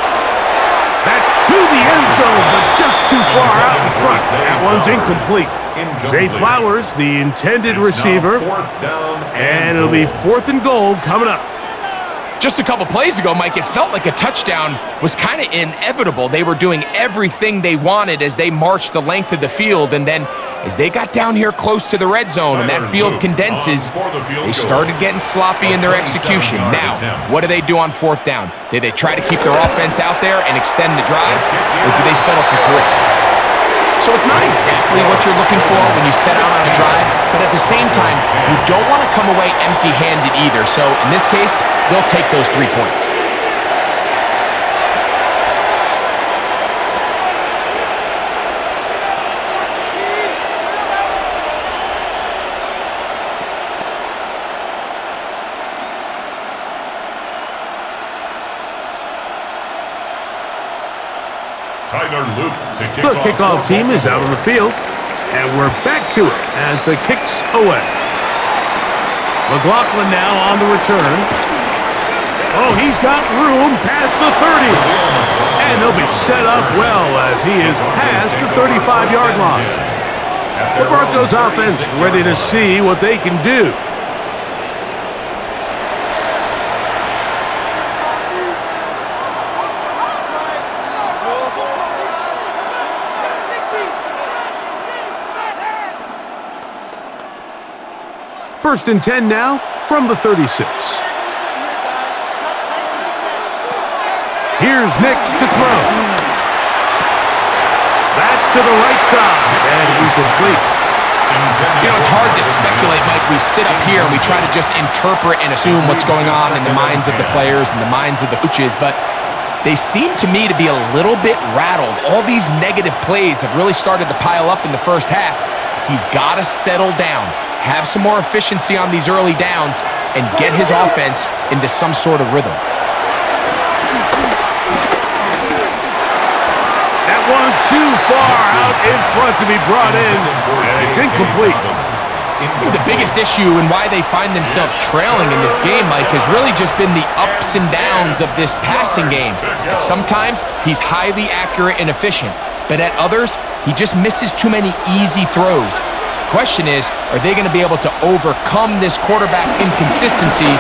That's to the end zone, but just too far out in front. That one's incomplete. Zay Flowers, the intended receiver. And it'll be 4th and goal coming up. Just a couple plays ago, Mike, it felt like a touchdown was kind of inevitable. They were doing everything they wanted as they marched the length of the field, and then as they got down here close to the red zone and that field condenses, they started getting sloppy in their execution. Now, what do they do on 4th down? Do they try to keep their offense out there and extend the drive, or do they settle for 3? So it's not exactly what you're looking for when you set out on a drive, but at the same time, you don't want to come away empty-handed either. So in this case, they'll take those 3 points. The kickoff team is out on the field, and we're back to it as the kick's away. McLaughlin now on the return. Oh, he's got room past the 30. And he'll be set up well as he is past the 35-yard line. The Broncos offense ready to see what they can do. First and 10 now from the 36. Here's Nix to throw. That's to the right side, and he's complete. You know, it's hard to speculate, Mike. We sit up here and we try to just interpret and assume what's going on in the minds of the players and the minds of the coaches, but they seem to me to be a little bit rattled. All these negative plays have really started to pile up in the first half. He's got to settle down, have some more efficiency on these early downs, and get his offense into some sort of rhythm. That one too far out in front to be brought in, and it's incomplete. I think the biggest issue and why they find themselves trailing in this game, Mike, has really just been the ups and downs of this passing game. And sometimes he's highly accurate and efficient, but at others, he just misses too many easy throws. Question is, are they going to be able to overcome this quarterback inconsistency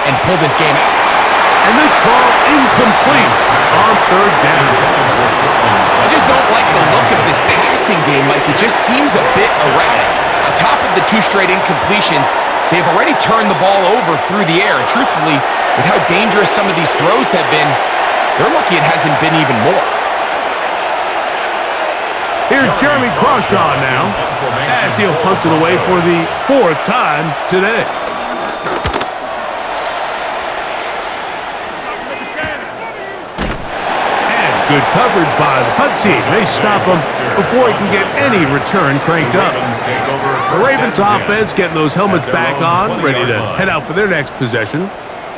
and pull this game out? And this ball incomplete on 3rd down. I just don't like the look of this passing game, Mike. It just seems a bit erratic. On top of the 2 straight incompletions, they've already turned the ball over through the air. And truthfully, with how dangerous some of these throws have been, they're lucky it hasn't been even more. Here's Jeremy Crawshaw now, as he'll punt it away for the 4th time today. And good coverage by the punt team. They stop him before he can get any return cranked up. The Ravens offense getting those helmets back on, ready to head out for their next possession.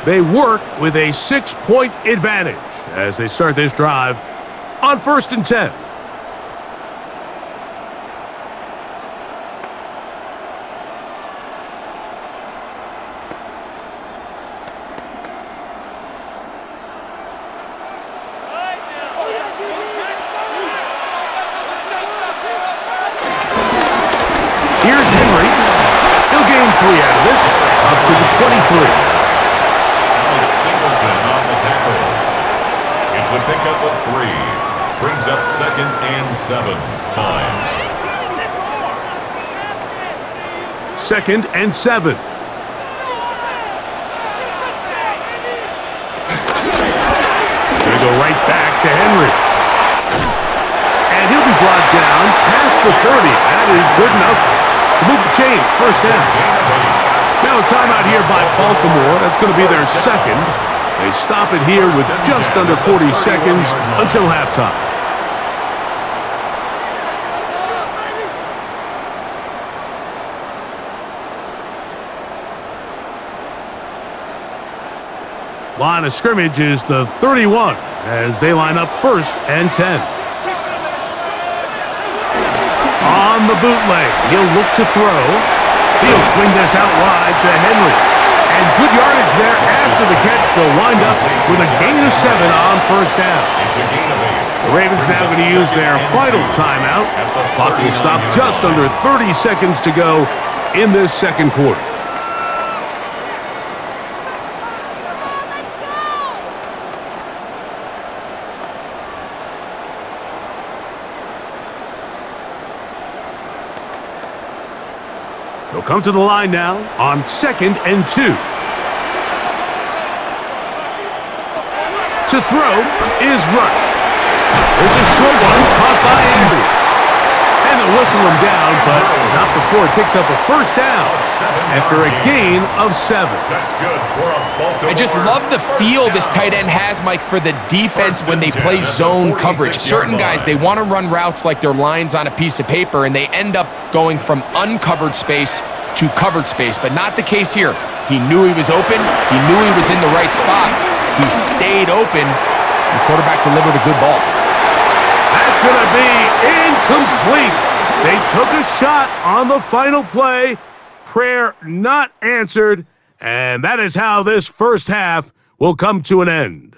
They work with a 6-point advantage as they start this drive on 1st and 10. Here's Henry. He'll gain 3 out of this, up to the 23. Singleton on the tackle. It's a pickup of 3. Brings up 2nd and 7. 2nd and 7. Gonna go right back to Henry. And he'll be brought down past the 30. That is good enough to move the chains. 1st down. Now a timeout here by Baltimore. That's going to be their 2nd. They stop it here with just under 40 seconds until halftime. Line of scrimmage is the 31 as they line up 1st and 10. On the bootleg, he'll look to throw. He'll swing this out wide to Henry. And good yardage there after the catch. They'll wind up with a gain of 7 on 1st down. It's a gain of 8. The Ravens now going to use their final timeout. Clock will stop just under 30 seconds to go in this second quarter. He'll come to the line now on 2nd and 2. To throw is Rush. There's a short one caught by Andrews. And they'll whistle him down, but not before he picks up a first down after a gain of 7. That's good for a Baltimore. I just love the feel this tight end has, Mike, for the defense when they play zone coverage. Certain guys, they want to run routes like they're lines on a piece of paper, and they end up going from uncovered space to covered space, but not the case here. He knew he was open. He knew he was in the right spot. He stayed open. The quarterback delivered a good ball. That's going to be incomplete. They took a shot on the final play. Prayer not answered. And that is how this first half will come to an end.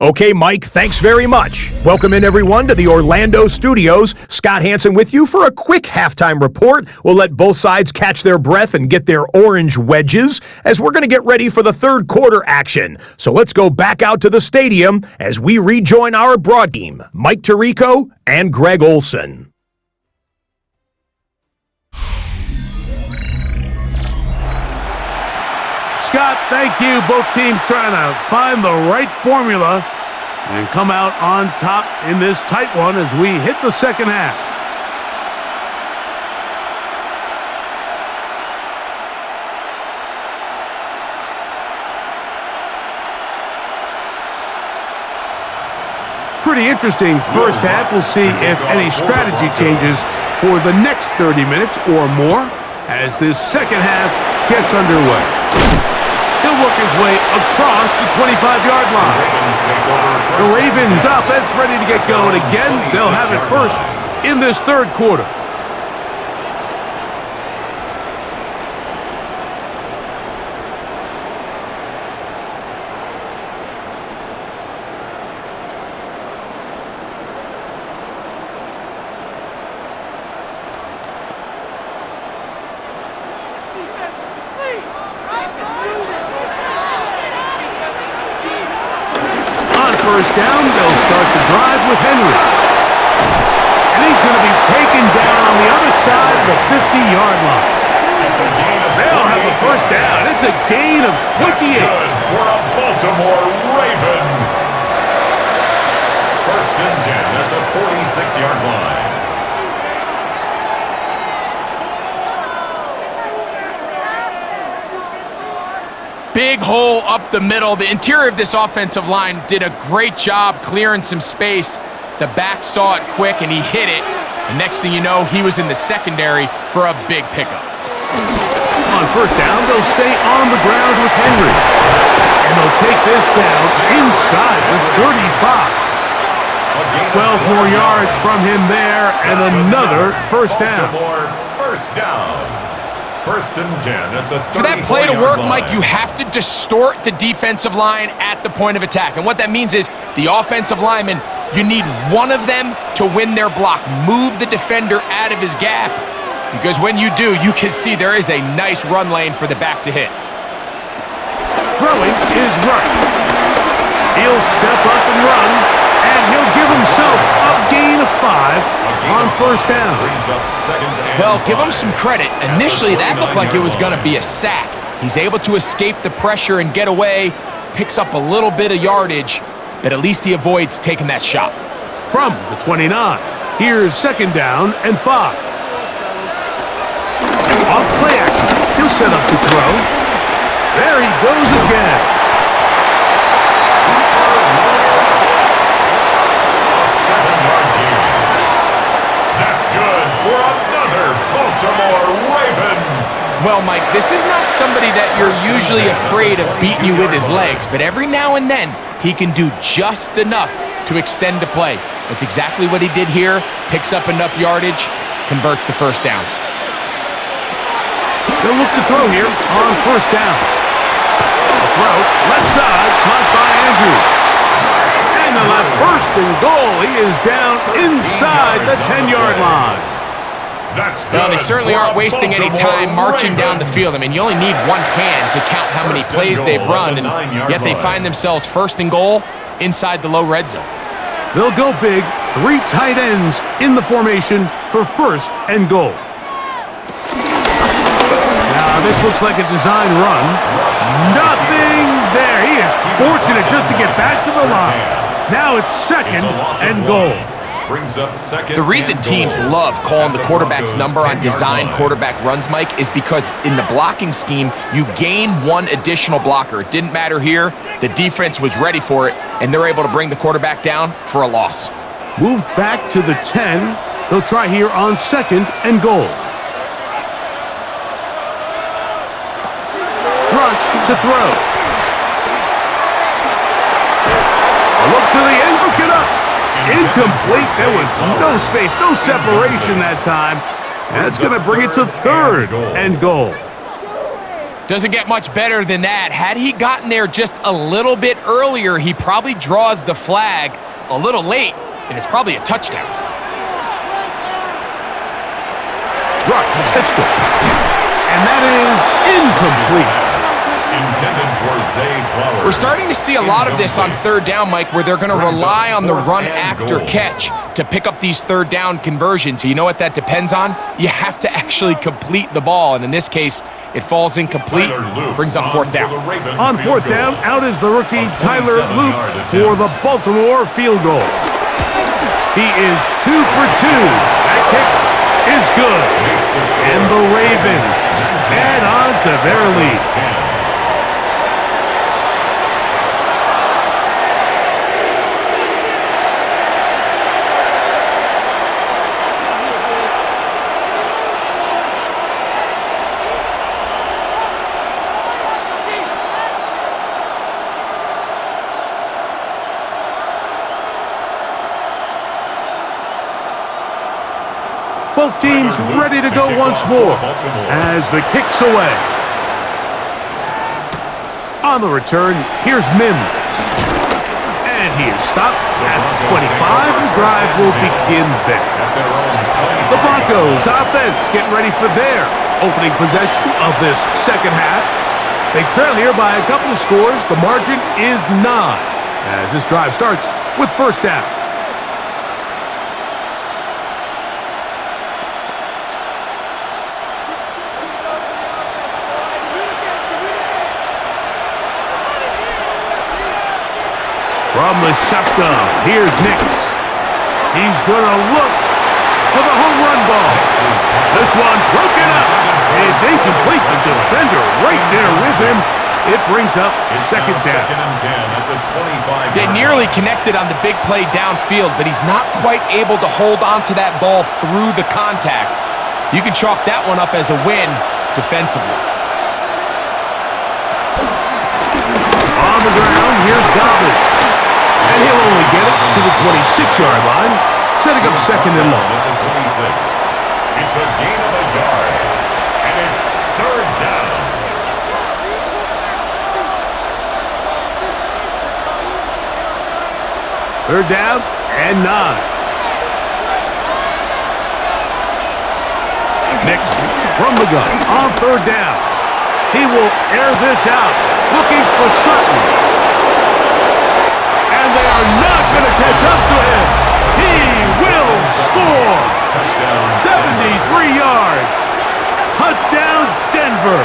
Okay, Mike, thanks very much. Welcome in, everyone, to the Orlando studios. Scott Hansen with you for a quick halftime report. We'll let both sides catch their breath and get their orange wedges as we're going to get ready for the third quarter action. So let's go back out to the stadium as we rejoin our broad team, Mike Tirico and Greg Olson. Scott, thank you. Both teams trying to find the right formula and come out on top in this tight one as we hit the second half. Pretty interesting first half. We'll see if any strategy changes for the next 30 minutes or more as this second half gets underway. He'll work his way across the 25-yard line. The Ravens offense ready to get going again. They'll have it first in this third quarter. First down, they'll start the drive with Henry. And he's going to be taken down on the other side of the 50-yard line. They'll have a first down. It's a gain of 28. That's good for a Baltimore Raven. First and 10 at the 46-yard line. Big hole up the middle. The interior of this offensive line did a great job clearing some space. The back saw it quick, and he hit it. And next thing you know, he was in the secondary for a big pickup. On first down, they'll stay on the ground with Henry. And they'll take this down inside the 35. 12 more yards from him there, and another first down. First down. First and 10 at the 34-yard line. For that play to work, Mike, you have to distort the defensive line at the point of attack. And what that means is the offensive lineman, you need one of them to win their block. Move the defender out of his gap. Because when you do, you can see there is a nice run lane for the back to hit. Throwing is Rush. He'll step up and run, and he'll give himself a gain of 5 on first down. Well, give him some credit. Initially, that looked like it was going to be a sack. He's able to escape the pressure and get away, picks up a little bit of yardage, but at least he avoids taking that shot. From the 29, here's second down and 5. Off play action. He'll set up to throw. There he goes again. For another Baltimore Raven. Well, Mike, this is not somebody that you're usually afraid of beating you with his legs, but every now and then he can do just enough to extend the play. That's exactly what he did here. Picks up enough yardage, converts the first down. They'll look to throw here on first down. The throw, left side, caught by Andrews. And the left is down inside the 10-yard line. That's Well, they good certainly for aren't wasting any time marching down the Ravens. field. I mean, you only need one hand to count how many First and plays goal they've at run, the and 9-yard yet they line. find themselves first and goal inside the low red zone. They'll go big, 3 tight ends in the formation for first and goal. Now, this looks like a design run. Nothing there. He is fortunate just to get back to the line. Now it's second It's a loss of and 1. goal. Brings up second. The reason and teams goal love calling at the quarterback's Broncos' number on 10-yard design line. quarterback runs, Mike, is because in the blocking scheme, you gain one additional blocker. It didn't matter here. The defense was ready for it, and they're able to bring the quarterback down for a loss. Moved back to the 10. They'll try here on second and goal. Rush to throw. A look to the end. Look it up. Incomplete. There was no space, no separation that time. That's going to bring it to third and goal. Doesn't get much better than that. Had he gotten there just a little bit earlier, he probably draws the flag a little late, and it's probably a touchdown. Rush, pistol. And that is incomplete. Intended for Zay Flowers. We're starting to see a lot of this on third down, Mike, where they're going to rely on the run after catch to pick up these third down conversions. You know what that depends on? You have to actually complete the ball, and in this case, it falls incomplete, brings up fourth down. On fourth down, out is the rookie Tyler Luke for the Baltimore field goal. He is 2 for 2. That kick is good. And the Ravens add on to their lead. Both teams ready to go once more as the kick's away. On the return, here's Mims. And he is stopped at 25. The drive will begin there. The Broncos offense getting ready for their opening possession of this second half. They trail here by a couple of scores. The margin is 9 as this drive starts with first down. From the shotgun, here's Nix. He's going to look for the home run ball. This one broken up. It's incomplete. The defender right there with him. It brings up second down. Second and 10 at the 25. They nearly connected on the big play downfield, but he's not quite able to hold on to that ball through the contact. You can chalk that one up as a win defensively. On the ground, here's Dobbins. And he'll only get it to the 26-yard line, setting up second and long. At the 26. It's a gain of a yard, and it's third down. Third down and 9. Nix from the gun on third down. He will air this out, looking for Sutton. And they are not going to catch up to him. He will score. Touchdown. 73 yards. Touchdown, Denver.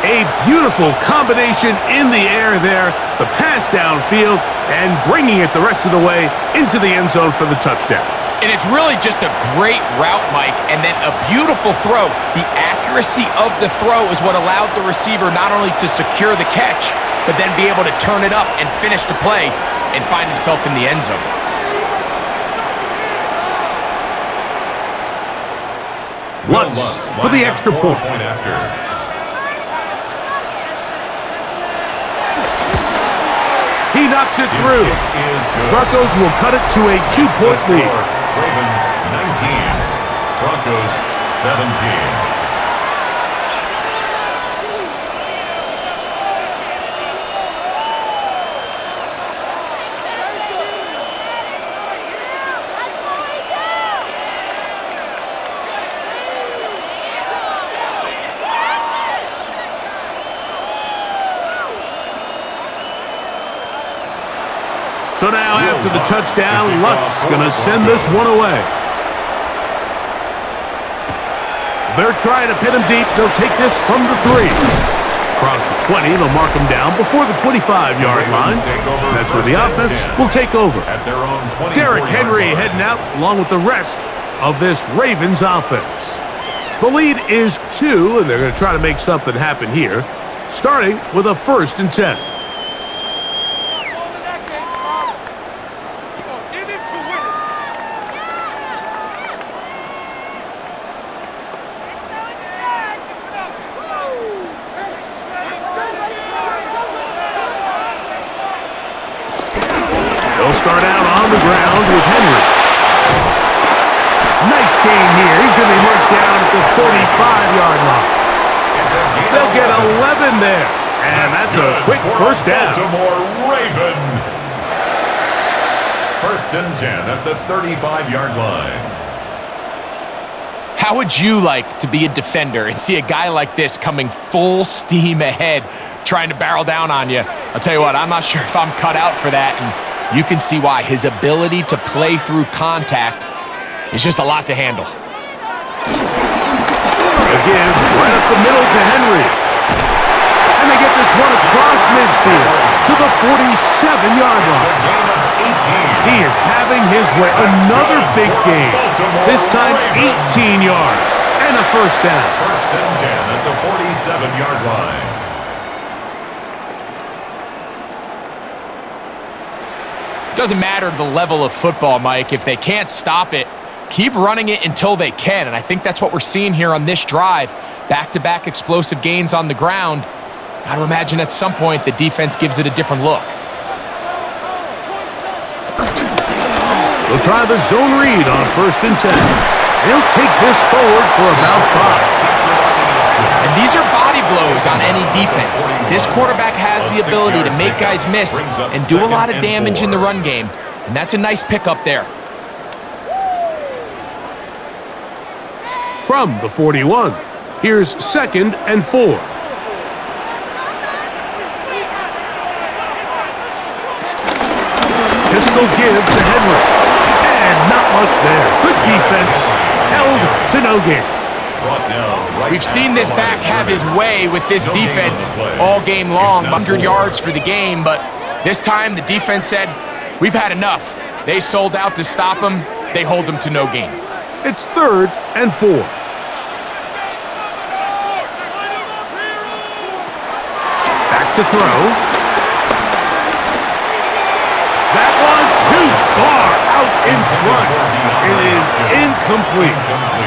A beautiful combination in the air there. The pass downfield and bringing it the rest of the way into the end zone for the touchdown. And it's really just a great route, Mike, and then a beautiful throw. The accuracy of the throw is what allowed the receiver not only to secure the catch, but then be able to turn it up and finish the play and find himself in the end zone. Lutz for the extra point. He knocks it through. Broncos will cut it to a 2-point lead. Ravens 19, Broncos 17. So now after the touchdown, Luck's going to send this one away. They're trying to pin him deep. They'll take this from the 3. Across the 20, they'll mark him down before the 25-yard line. That's where the offense will take over. Derrick Henry heading out along with the rest of this Ravens offense. The lead is 2, and they're going to try to make something happen here, starting with a 1st and 10. They'll start out on the ground with Henry. Nice gain here. He's going to be marked down at the 45-yard line. They'll get 11 there. And that's a quick first down. Baltimore Raven. 1st and 10 at the 35-yard line. How would you like to be a defender and see a guy like this coming full steam ahead, trying to barrel down on you? I'll tell you what, I'm not sure if I'm cut out for that, and you can see why. His ability to play through contact is just a lot to handle. Again, right up the middle to Henry. And they get this one across midfield to the 47-yard line. He is having his way. Another big game. This time 18 yards and a first down. 1st and 10 at the 47-yard line. Doesn't matter the level of football, Mike. If they can't stop it, keep running it until they can. And I think that's what we're seeing here on this drive. Back-to-back explosive gains on the ground. Got to imagine at some point the defense gives it a different look. They'll try the zone read on 1st and 10. They'll take this forward for about 5. And these are body blows on any defense. This quarterback has the ability to make guys miss and do a lot of damage in the run game. And that's a nice pickup there. From the 41, here's 2nd and 4. Pistol give to Henry. And not much there. Good defense. Held to no gain. We've seen this back have his way with this defense all game long. 100 yards for the game, but this time the defense said, we've had enough. They sold out to stop him. They hold him to no gain. It's 3rd and 4. Back to throw. That one too far out in front. It is incomplete.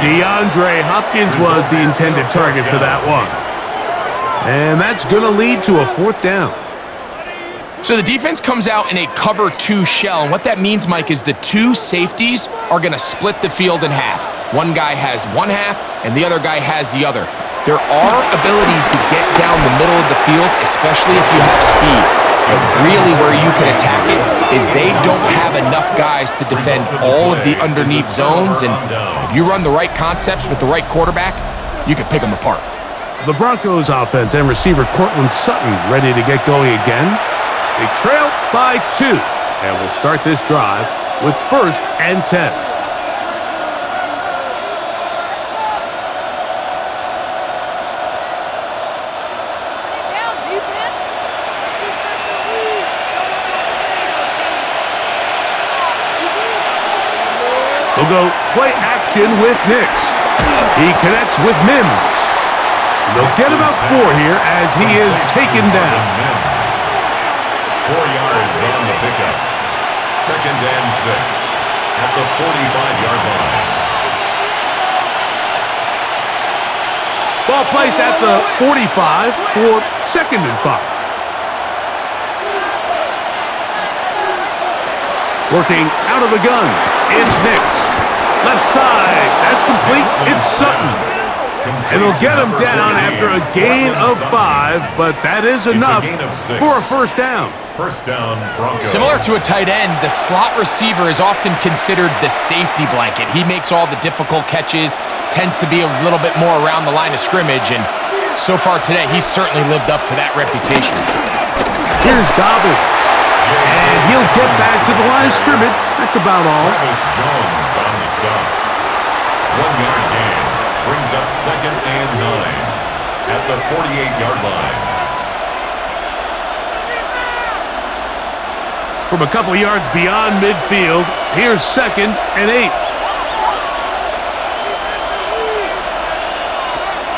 DeAndre Hopkins was the intended target for that one. And that's going to lead to a 4th down. So the defense comes out in a cover 2 shell, and what that means, Mike, is the 2 safeties are going to split the field in half. One guy has one half, and the other guy has the other. There are abilities to get down the middle of the field, especially if you have speed. But really where you can attack it is they don't have enough guys to defend all of the underneath zones, and if you run the right concepts with the right quarterback, you can pick them apart. The Broncos offense and receiver Cortland Sutton ready to get going again. They trail by 2, and will start this drive with 1st and 10. They'll go play action with Nix. He connects with Mims. And they'll get about 4 here as he is taken down. 4 yards on the pickup. 2nd and 6 at the 45-yard line. Ball placed at the 45 for 2nd and 5. Working out of the gun, it's Nix. Left side, that's complete, it's Sutton. And they'll get him down after a gain of 5, but that is enough for a 1st down. 1st down, Broncos. Similar to a tight end, the slot receiver is often considered the safety blanket. He makes all the difficult catches, tends to be a little bit more around the line of scrimmage, and so far today, he's certainly lived up to that reputation. Here's Dobbins. And he'll get back to the line of scrimmage. That's about all. Travis Jones on the stop. 1-yard gain brings up 2nd and 9 at the 48-yard line. From a couple yards beyond midfield, here's 2nd and 8.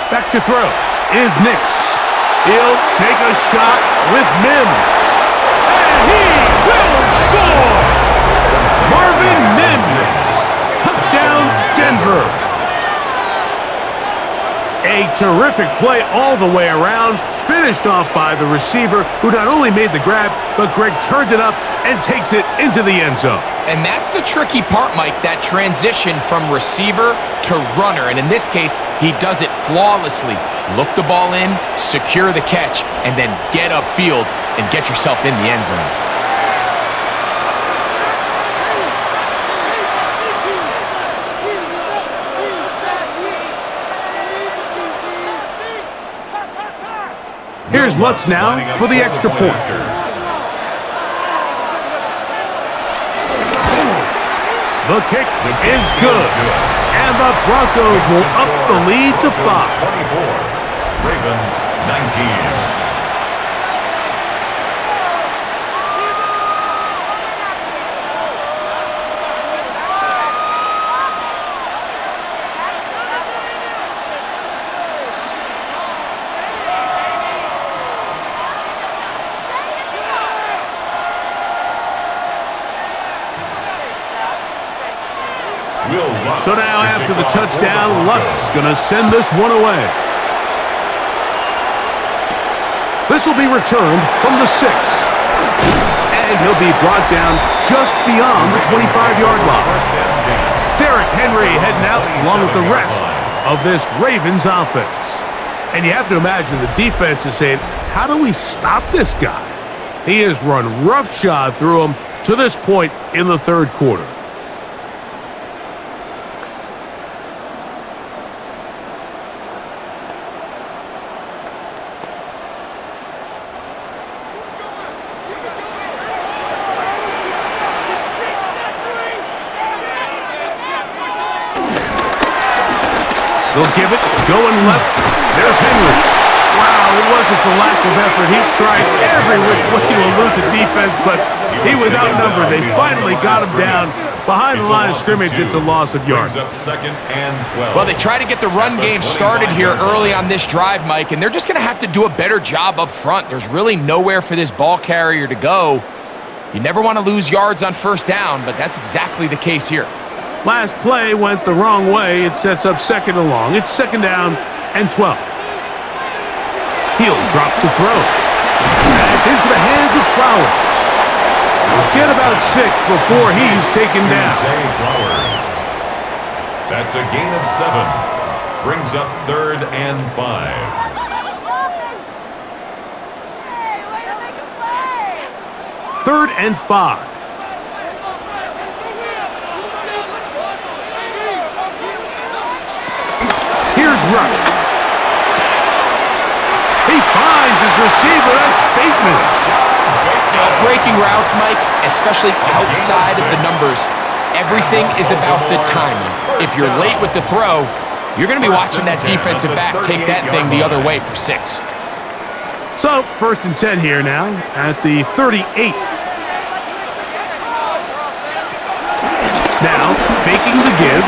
Back to throw is Nix. He'll take a shot with Mims. And he will score! Marvin Mims. Touchdown, Denver. A terrific play all the way around, finished off by the receiver, who not only made the grab, but Greg turned it up and takes it into the end zone. And that's the tricky part, Mike, that transition from receiver to runner. And in this case, he does it flawlessly. Look the ball in, secure the catch, and then get upfield and get yourself in the end zone. Here's Lutz now for the extra point. The kick is good. And the Broncos will up the lead to 5. 24. Ravens 19. So now after the touchdown, Lutz gonna send this one away. This will be returned from the 6. And he'll be brought down just beyond the 25-yard line. Derrick Henry heading out along with the rest of this Ravens offense. And you have to imagine the defense is saying, how do we stop this guy? He has run roughshod through him to this point in the third quarter. They'll give it, going left. There's Henry. Wow, it wasn't for lack of effort. He tried every which way to elude the defense, but he was outnumbered. They finally got him down. Behind the line of scrimmage, it's a loss of yards. Well, they try to get the run game started here early on this drive, Mike, and they're just going to have to do a better job up front. There's really nowhere for this ball carrier to go. You never want to lose yards on first down, but that's exactly the case here. Last play went the wrong way. It sets up 2nd and long. It's 2nd down and 12. He'll drop to throw. And it's into the hands of Flowers. He'll get about 6 before he's taken down. That's a gain of 7. Brings up 3rd and 5. Third and 5. Here's Rush. He finds his receiver. That's Bateman. Breaking routes, Mike, especially outside of the numbers, everything is about the timing. If you're late with the throw, you're going to be watching that defensive back take that thing the other way for 6. So, 1st and 10 here now at the 38. Now, faking the give.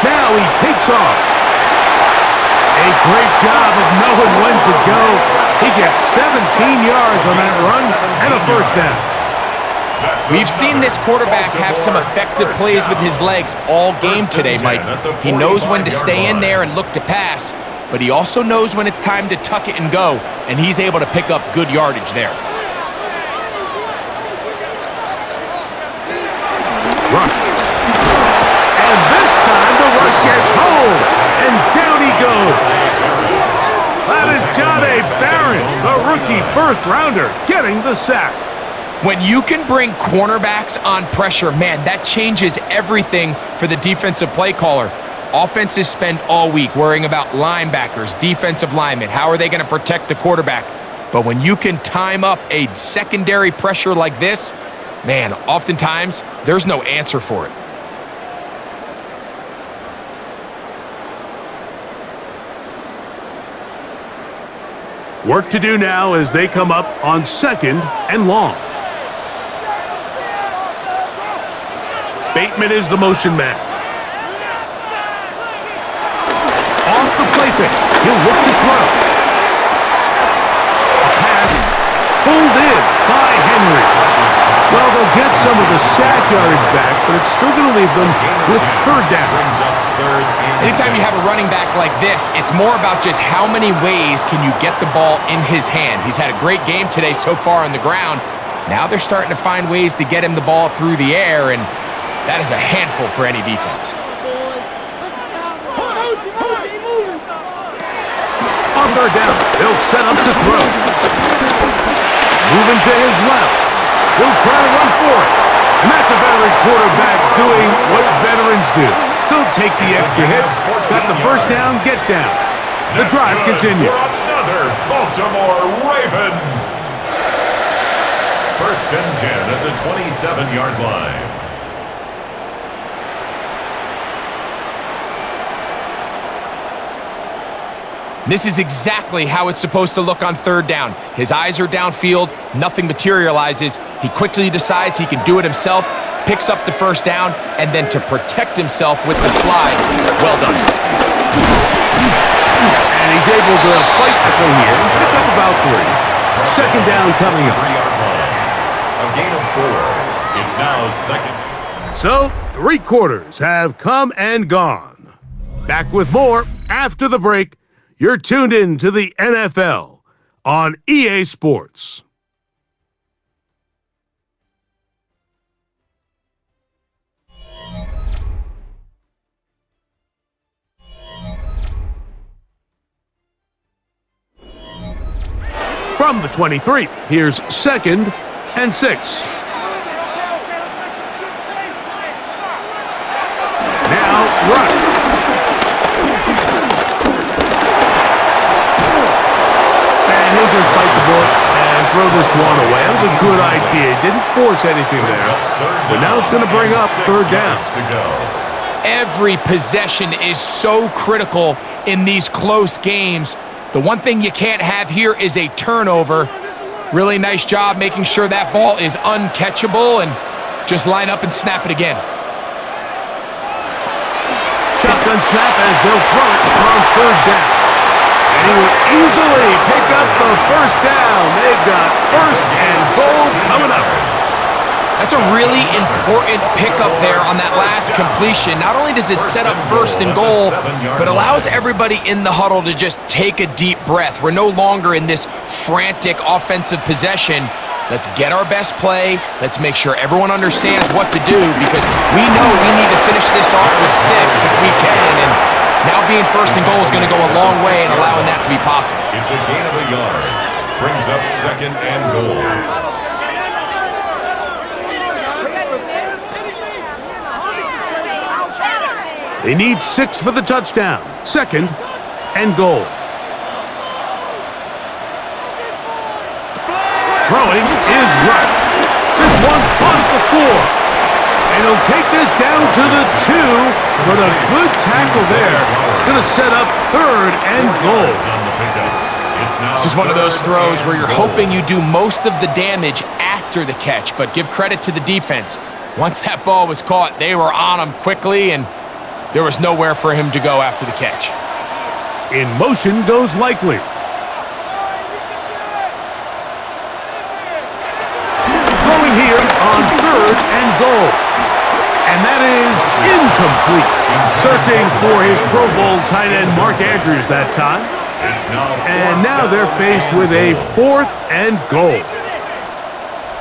Now he takes off. A great job of knowing when to go. He gets 17 yards on that run and a 1st down. We've seen this quarterback have some effective plays with his legs all game today, Mike. He knows when to stay in there and look to pass, but he also knows when it's time to tuck it and go, and he's able to pick up good yardage there. Rush. And this time the rush gets home, and down he goes. That is Jahdae Barron, the rookie first-rounder, getting the sack. When you can bring cornerbacks on pressure, man, that changes everything for the defensive play caller. Offenses spend all week worrying about linebackers, defensive linemen. How are they going to protect the quarterback? But when you can time up a secondary pressure like this, man, oftentimes there's no answer for it. Work to do now as they come up on 2nd and long. Bateman is the motion man. Off the play fake. He'll look to throw. A pass pulled in by Henry. Well, they'll get some of the sack yardage back, but it's still going to leave them with 3rd down. Anytime you have a running back like this, it's more about just how many ways can you get the ball in his hand. He's had a great game today so far on the ground. Now they're starting to find ways to get him the ball through the air, and that is a handful for any defense. On 3rd down, they'll set up to throw. Moving to his left. He'll try to run for it. And that's a veteran quarterback doing what veterans do. Don't take the extra hit. Got the 1st down, get down. The drive continues. Another Baltimore Raven. 1st and 10 at the 27-yard line. This is exactly how it's supposed to look on 3rd down. His eyes are downfield, nothing materializes. He quickly decides he can do it himself, picks up the 1st down, and then to protect himself with the slide. Well done. And he's able to fight to go here and pick up about 3. 2nd down coming up. 3-yard line. A gain of 4. It's now 2nd. So, 3 quarters have come and gone. Back with more after the break. You're tuned in to the NFL on EA Sports. From the 23, here's 2nd and 6. Now, rush. And he'll just bite the bullet and throw this one away. That was a good idea. Didn't force anything there. But now it's going to bring up 3rd down. Every possession is so critical in these close games. The one thing you can't have here is a turnover. Really nice job making sure that ball is uncatchable, and just line up and snap it again. Shotgun snap as they'll throw it on 3rd down. And he will easily pick up the 1st down. They've got 1st and goal coming up. That's a really important pickup there on that last completion. Not only does it set up 1st and goal, but allows everybody in the huddle to just take a deep breath. We're no longer in this frantic offensive possession. Let's get our best play. Let's make sure everyone understands what to do, because we know we need to finish this off with 6 if we can. And now being 1st and goal is going to go a long way in allowing that to be possible. It's a gain of a yard. Brings up 2nd and goal. They need 6 for the touchdown. 2nd and goal. Throwing is right. This one on the 4. And he'll take this down to the 2, but a good tackle there. Going to set up 3rd and goal. This is one of those throws where you're hoping you do most of the damage after the catch, but give credit to the defense. Once that ball was caught, they were on him quickly, and there was nowhere for him to go after the catch. In motion goes Likely. Throwing here on 3rd and goal. And that is incomplete. Searching for his Pro Bowl tight end Mark Andrews that time. And now they're faced with a 4th and goal.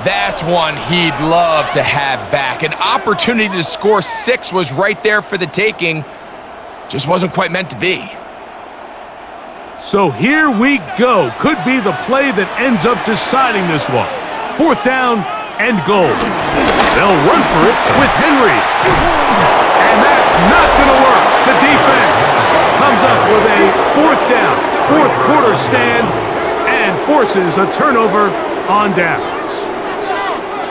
That's one he'd love to have back. An opportunity to score 6 was right there for the taking. Just wasn't quite meant to be. So here we go. Could be the play that ends up deciding this one. 4th down and goal. They'll run for it with Henry. And that's not going to work. The defense comes up with a 4th down, 4th quarter stand, and forces a turnover on downs.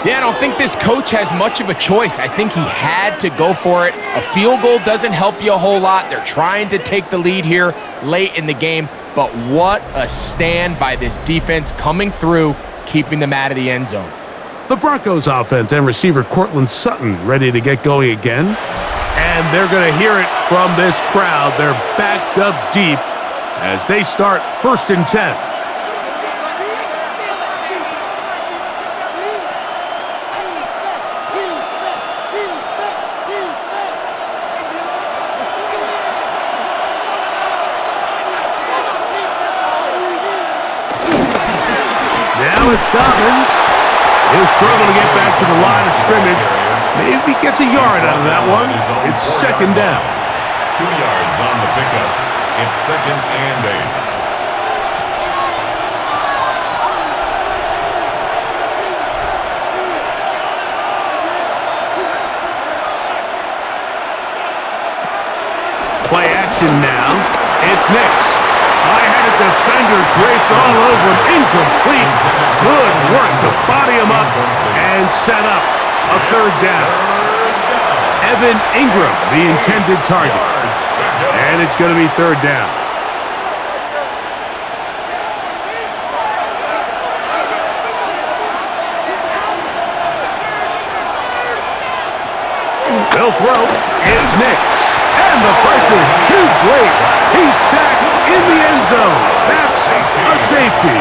Yeah, I don't think this coach has much of a choice. I think he had to go for it. A field goal doesn't help you a whole lot. They're trying to take the lead here late in the game, but what a stand by this defense coming through, keeping them out of the end zone. The Broncos offense and receiver Cortland Sutton ready to get going again. And they're going to hear it from this crowd. They're backed up deep as they start 1st and 10. Now it's Dobbins. He'll struggle to get back to the line of scrimmage. Maybe gets a yard out of that one. It's 2nd down. 2 yards on the pickup. It's 2nd and 8. Play action now. It's Nix. I had a defender draped all over him. Incomplete. Good work to body him up and set up a 3rd down. Evan Ingram, the intended target. And it's going to be 3rd down. They'll throw. It's Nix. And the pressure too great. He's sacked in the end zone. That's a safety.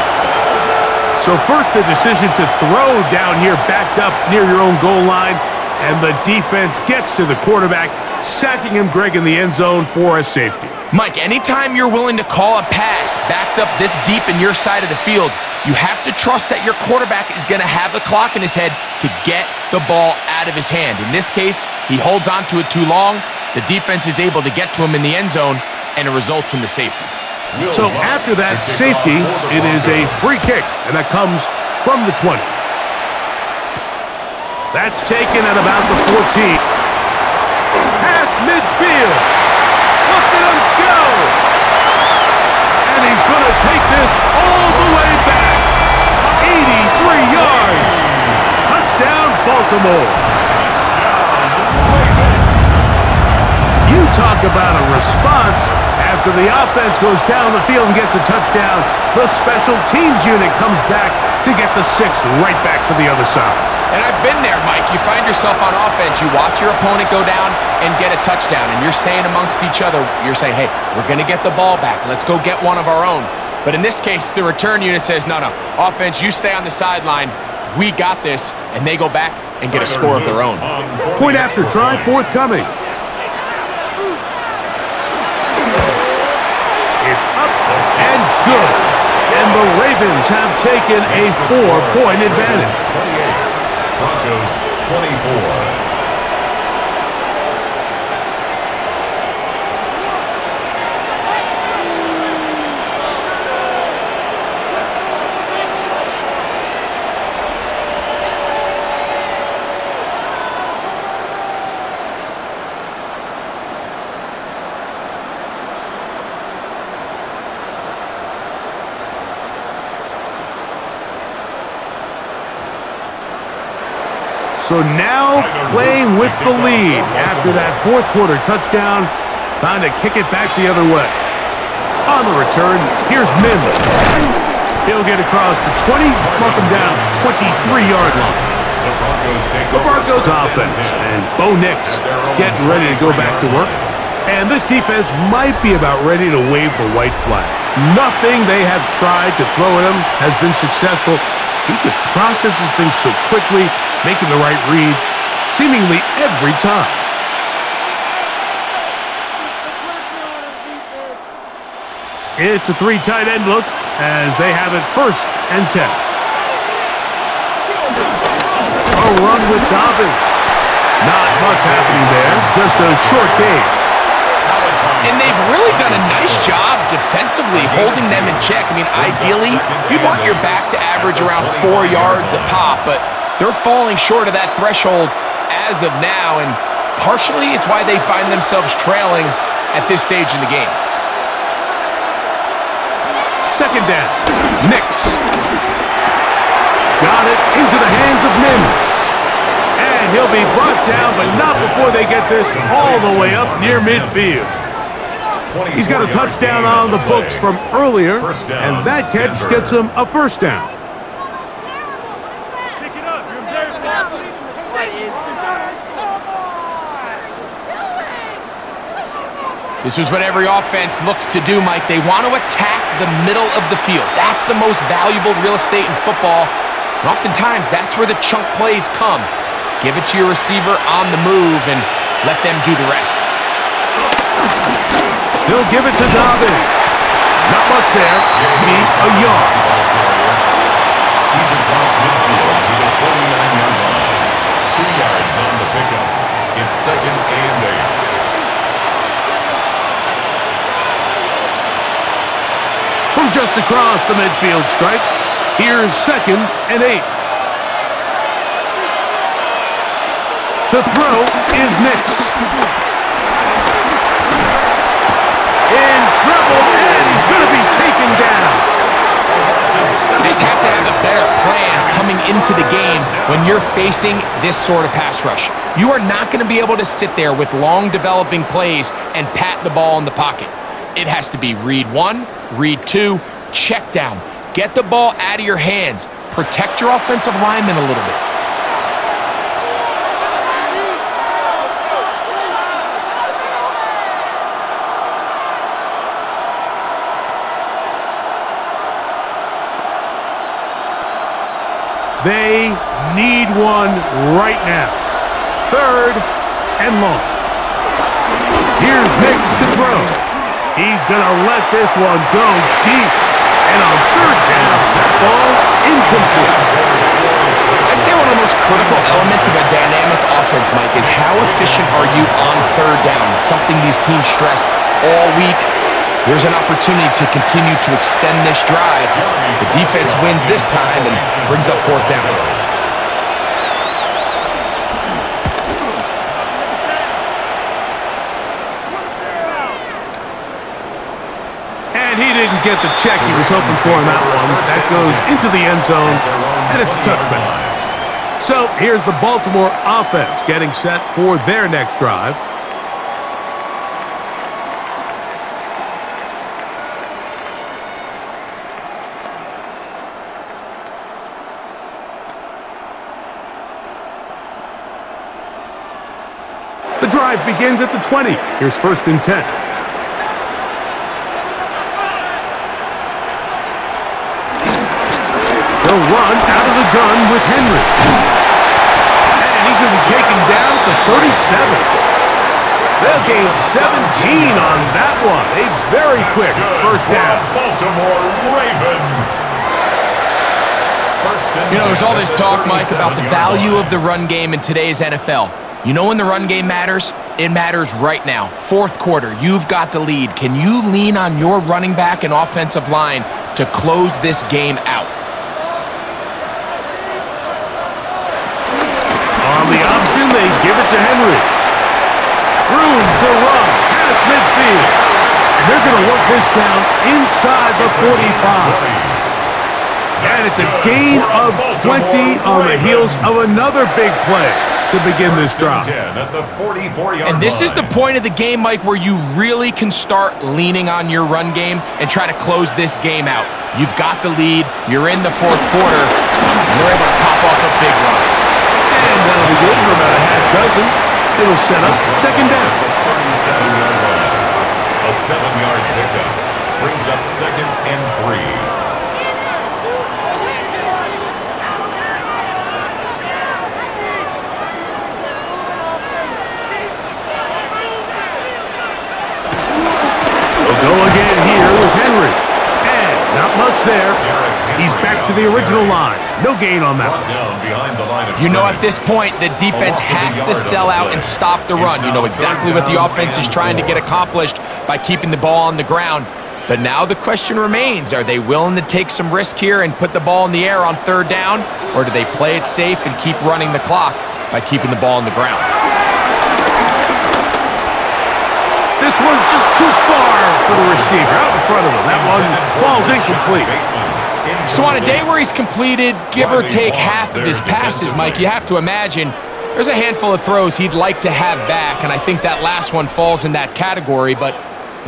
So first the decision to throw down here backed up near your own goal line. And the defense gets to the quarterback, sacking him, Greg, in the end zone for a safety. Mike, anytime you're willing to call a pass backed up this deep in your side of the field, you have to trust that your quarterback is going to have the clock in his head to get the ball out of his hand. In this case, he holds on to it too long. The defense is able to get to him in the end zone, and it results in the safety. So after that safety, it is a free kick, and that comes from the 20. That's taken at about the 14. Past midfield. Look at him go! And he's going to take this all the way back. 83 yards. Touchdown, Baltimore. You talk about a response. After the offense goes down the field and gets a touchdown, the special teams unit comes back to get the 6 right back for the other side. And I've been there, Mike. You find yourself on offense, you watch your opponent go down and get a touchdown, and you're saying amongst each other, you're saying, hey, we're going to get the ball back. Let's go get one of our own. But in this case, the return unit says, no, offense, you stay on the sideline. We got this, and they go back and get a score of their own. Point after try forthcoming. It's up and good. And the Ravens have taken a 4-point advantage. Broncos 24. So now playing with the lead after that 4th quarter touchdown. Time to kick it back the other way. On the return, here's Mims. He'll get across the 20, mark him down 23-yard line. The Broncos offense and Bo Nix getting ready to go back to work. And this defense might be about ready to wave the white flag. Nothing they have tried to throw at him has been successful. He just processes things so quickly, making the right read, seemingly every time. It's a 3 tight end look as they have it 1st and 10. A run with Dobbins. Not much happening there, just a short game. And they've really done a nice job defensively holding them in check. I mean, ideally, you'd want your back to average around 4 yards a pop, but they're falling short of that threshold as of now, and partially it's why they find themselves trailing at this stage in the game. 2nd down. Nix. got it into the hands of Mims. And he'll be brought down, but not before they get this all the way up near midfield. He's got a touchdown on the books from earlier, and that catch gets him a first down. This is what every offense looks to do, Mike. They want to attack the middle of the field. That's the most valuable real estate in football. And oftentimes, that's where the chunk plays come. Give it to your receiver on the move and let them do the rest. He'll give it to Dobbins. Not much there. Maybe a yard. He's across midfield to the 49-yard line. 2 yards on the pickup. It's 2nd and 8. From just across the midfield stripe, here's 2nd and 8. To throw is Nix. In trouble, and he's going to be taken down. You just have to have a better plan coming into the game when you're facing this sort of pass rush. You are not going to be able to sit there with long developing plays and pat the ball in the pocket. It has to be read 1, read 2, check down. Get the ball out of your hands. Protect your offensive lineman a little bit. They need one right now. 3rd and long. Here's Nix to throw. He's going to let this one go deep. And on 3rd down, that ball incomplete. I'd say one of the most critical elements of a dynamic offense, Mike, is how efficient are you on 3rd down? It's something these teams stress all week. Here's an opportunity to continue to extend this drive. The defense wins this time and brings up 4th down. And he didn't get the check he was hoping for in that one. That goes into the end zone, and it's a touchback. So here's the Baltimore offense getting set for their next drive. The drive begins at the 20. Here's 1st and 10. They'll run out of the gun with Henry. And he's going to be taken down at the 37. They'll gain 17 on that one. A very quick first down. Baltimore Raven. You know, there's all this talk, Mike, about the value of the run game in today's NFL. You know when the run game matters? It matters right now. 4th quarter, you've got the lead. Can you lean on your running back and offensive line to close this game out? On the option, they give it to Henry. Room to run past midfield. And they're going to work this down inside the 45. And it's a gain of 20 on the heels of another big play to begin this drive. And this is the point of the game, Mike, where you really can start leaning on your run game and try to close this game out. You've got the lead. You're in the 4th quarter. And they're able to pop off a big run. And that'll be good for about a half dozen. It'll set up 2nd down. A 7-yard pickup brings up 2nd and 3. Go again here with Henry. And not much there. He's back to the original line. No gain on that one. You know, at this point, the defense has to sell out and stop the run. You know exactly what the offense is trying to get accomplished by keeping the ball on the ground. But now the question remains, are they willing to take some risk here and put the ball in the air on 3rd down? Or do they play it safe and keep running the clock by keeping the ball on the ground? This one's just too far for the receiver out in front of him. That one falls incomplete. So on a day where he's completed, give or take half of his passes, Mike, you have to imagine there's a handful of throws he'd like to have back, and I think that last one falls in that category. But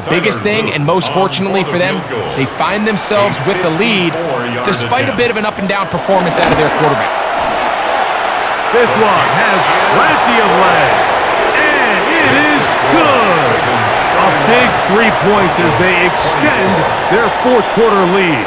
the biggest thing, and most fortunately for them, they find themselves with a lead despite a bit of an up-and-down performance out of their quarterback. This one has plenty of leg, and it is good. A big 3 points as they extend their fourth quarter lead.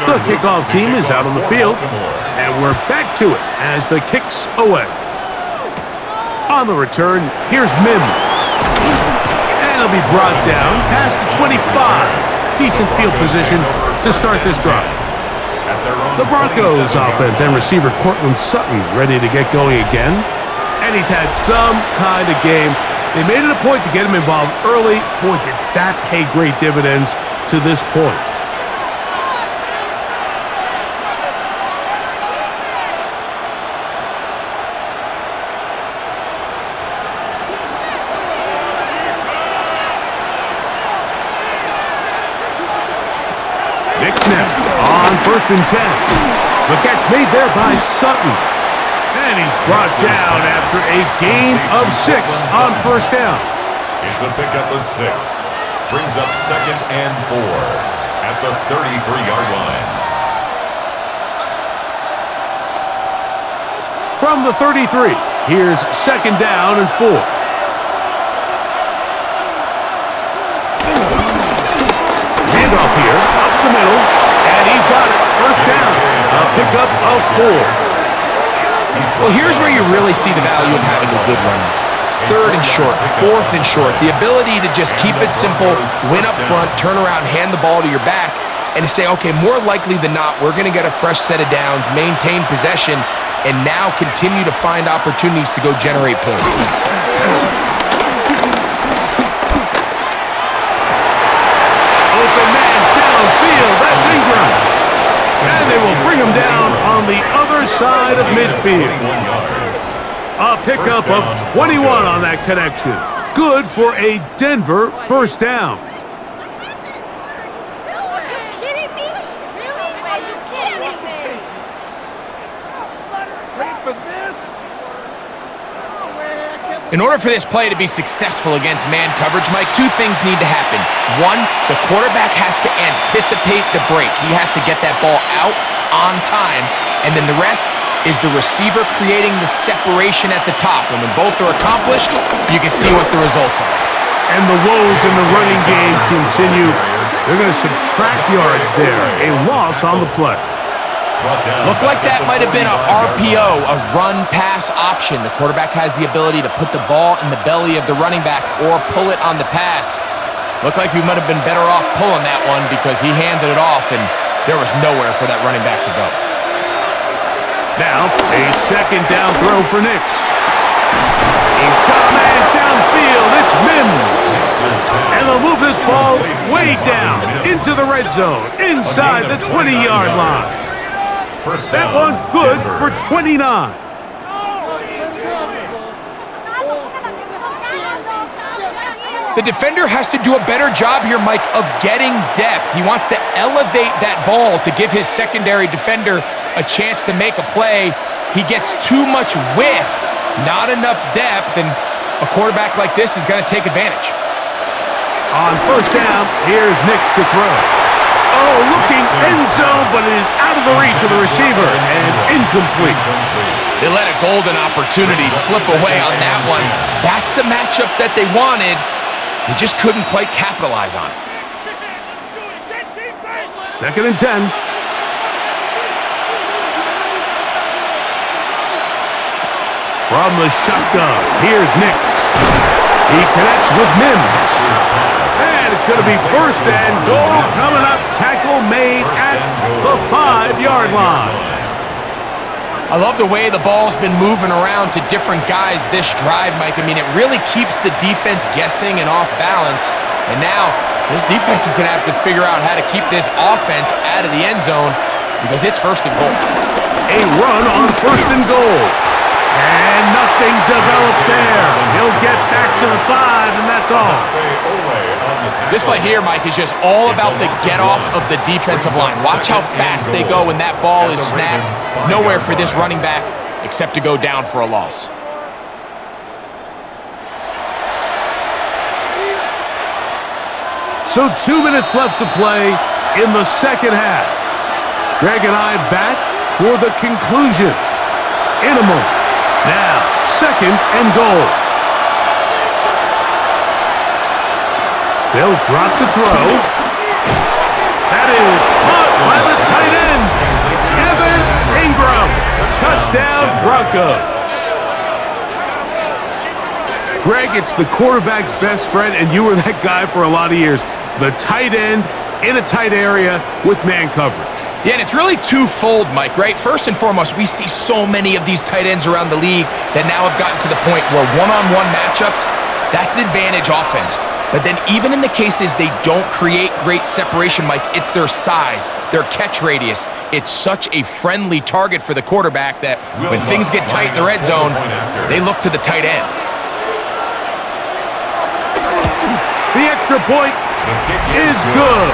The kickoff team is out on the field, and we're back to it as the kick's away. On the return, here's Mims. And he'll be brought down past the 25. Decent field position to start this drive. The Broncos offense and receiver Cortland Sutton ready to get going again. And he's had some kind of game. They made it a point to get him involved early. Boy, did that pay great dividends to this point. On 1st and 10. The catch made there by Sutton. And he's brought down after a gain of 6 on 1st down. It's a pickup of 6. Brings up 2nd and 4 at the 33-yard line. From the 33, here's 2nd down and 4. Handoff here, up the middle. And he's got it. 1st down. A pickup of 4. Well, here's where you really see the value of having a good run. 3rd and short, 4th and short. The ability to just keep it simple, win up front, turn around, hand the ball to your back, and to say, okay, more likely than not, we're going to get a fresh set of downs, maintain possession, and now continue to find opportunities to go generate points. Open man downfield. That's Ingram. And they will bring him down on the other side of midfield. A pickup of 21 on that connection. Good for a Denver 1st down. Are you kidding me? Really? Are you kidding me? Wait for this? In order for this play to be successful against man coverage, Mike, 2 things need to happen. 1, the quarterback has to anticipate the break. He has to get that ball out on time. And then the rest is the receiver creating the separation at the top. And when both are accomplished, you can see what the results are. And the woes in the running game continue. They're going to subtract yards there. A loss on the play. Looked like that might have been a RPO, a run-pass option. The quarterback has the ability to put the ball in the belly of the running back or pull it on the pass. Looked like we might have been better off pulling that one because he handed it off and there was nowhere for that running back to go. Now, a 2nd down throw for Nix. He's got a man downfield. It's Mims. And they'll move this ball way down into the red zone, inside the 20-yard line. That one good for 29. The defender has to do a better job here, Mike, of getting depth. He wants to elevate that ball to give his secondary defender a chance to make a play. He gets too much width, not enough depth, and a quarterback like this is going to take advantage. On 1st down, here's Nix to throw. Oh, looking end zone, but it is out of the reach of the receiver and incomplete. They let a golden opportunity slip away on that one. That's the matchup that they wanted. They just couldn't quite capitalize on it. 2nd and 10. From the shotgun, here's Nix. He connects with Mims. And it's going to be 1st and goal coming up. Tackle made at the 5-yard line. I love the way the ball's been moving around to different guys this drive, Mike. I mean, it really keeps the defense guessing and off balance. And now this defense is going to have to figure out how to keep this offense out of the end zone because it's first and goal. A run on first and goal. And nothing developed there. He'll get back to the 5, and that's all. This play here, Mike, is just all about the get-off of the defensive line. Watch how fast they go when that ball is snapped. Nowhere for this running back except to go down for a loss. So 2 minutes left to play in the second half. Greg and I back for the conclusion in a moment. Now, second and goal. They'll drop to throw. That is caught by the tight end, Evan Ingram. Touchdown, Broncos. Greg, it's the quarterback's best friend, and you were that guy for a lot of years. The tight end in a tight area with man coverage. Yeah, and it's really twofold, Mike, right? First and foremost, we see so many of these tight ends around the league that now have gotten to the point where one-on-one matchups, that's advantage offense. But then even in the cases they don't create great separation, Mike, it's their size, their catch radius. It's such a friendly target for the quarterback that when things get tight in the red zone, they look to the tight end. The extra point is good.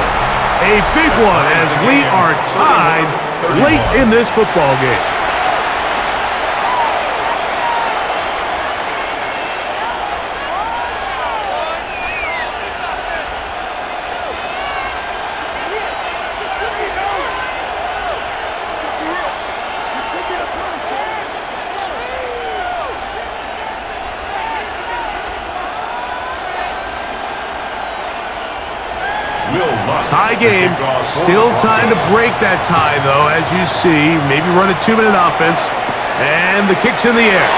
A big one as we are tied late in this football game. Tie game. Still time to break that tie, though, as you see. Maybe run a 2-minute offense. And the kick's in the air.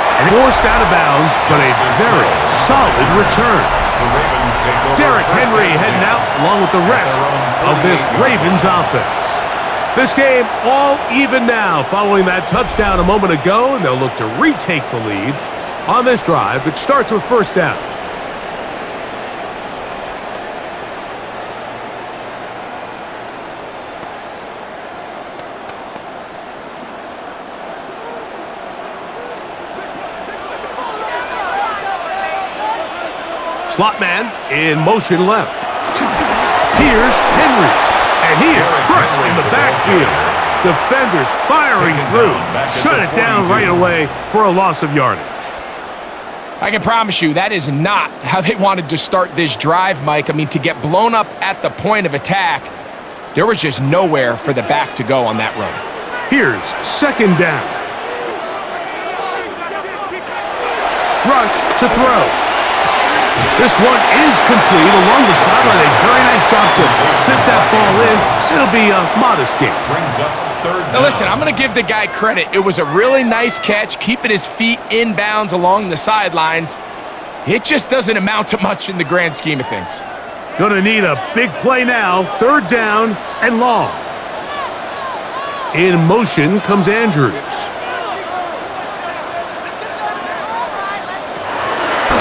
And forced out of bounds, but a very solid return. Derrick Henry heading out along with the rest of this Ravens offense. This game all even now following that touchdown a moment ago, and they'll look to retake the lead on this drive. It starts with first down. Slot man in motion left. Here's Henry, and he is crushed in the backfield. Defenders firing through. Shut it down right away for a loss of yardage. I can promise you that is not how they wanted to start this drive, Mike. I mean, to get blown up at the point of attack, there was just nowhere for the back to go on that run. Here's second down. Rush to throw. This one is complete along the sideline. A very nice job to fit that ball in. It'll be a modest game. Now listen, I'm going to give the guy credit. It was a really nice catch, keeping his feet in bounds along the sidelines. It just doesn't amount to much in the grand scheme of things. Going to need a big play now. Third down and long. In motion comes Andrews.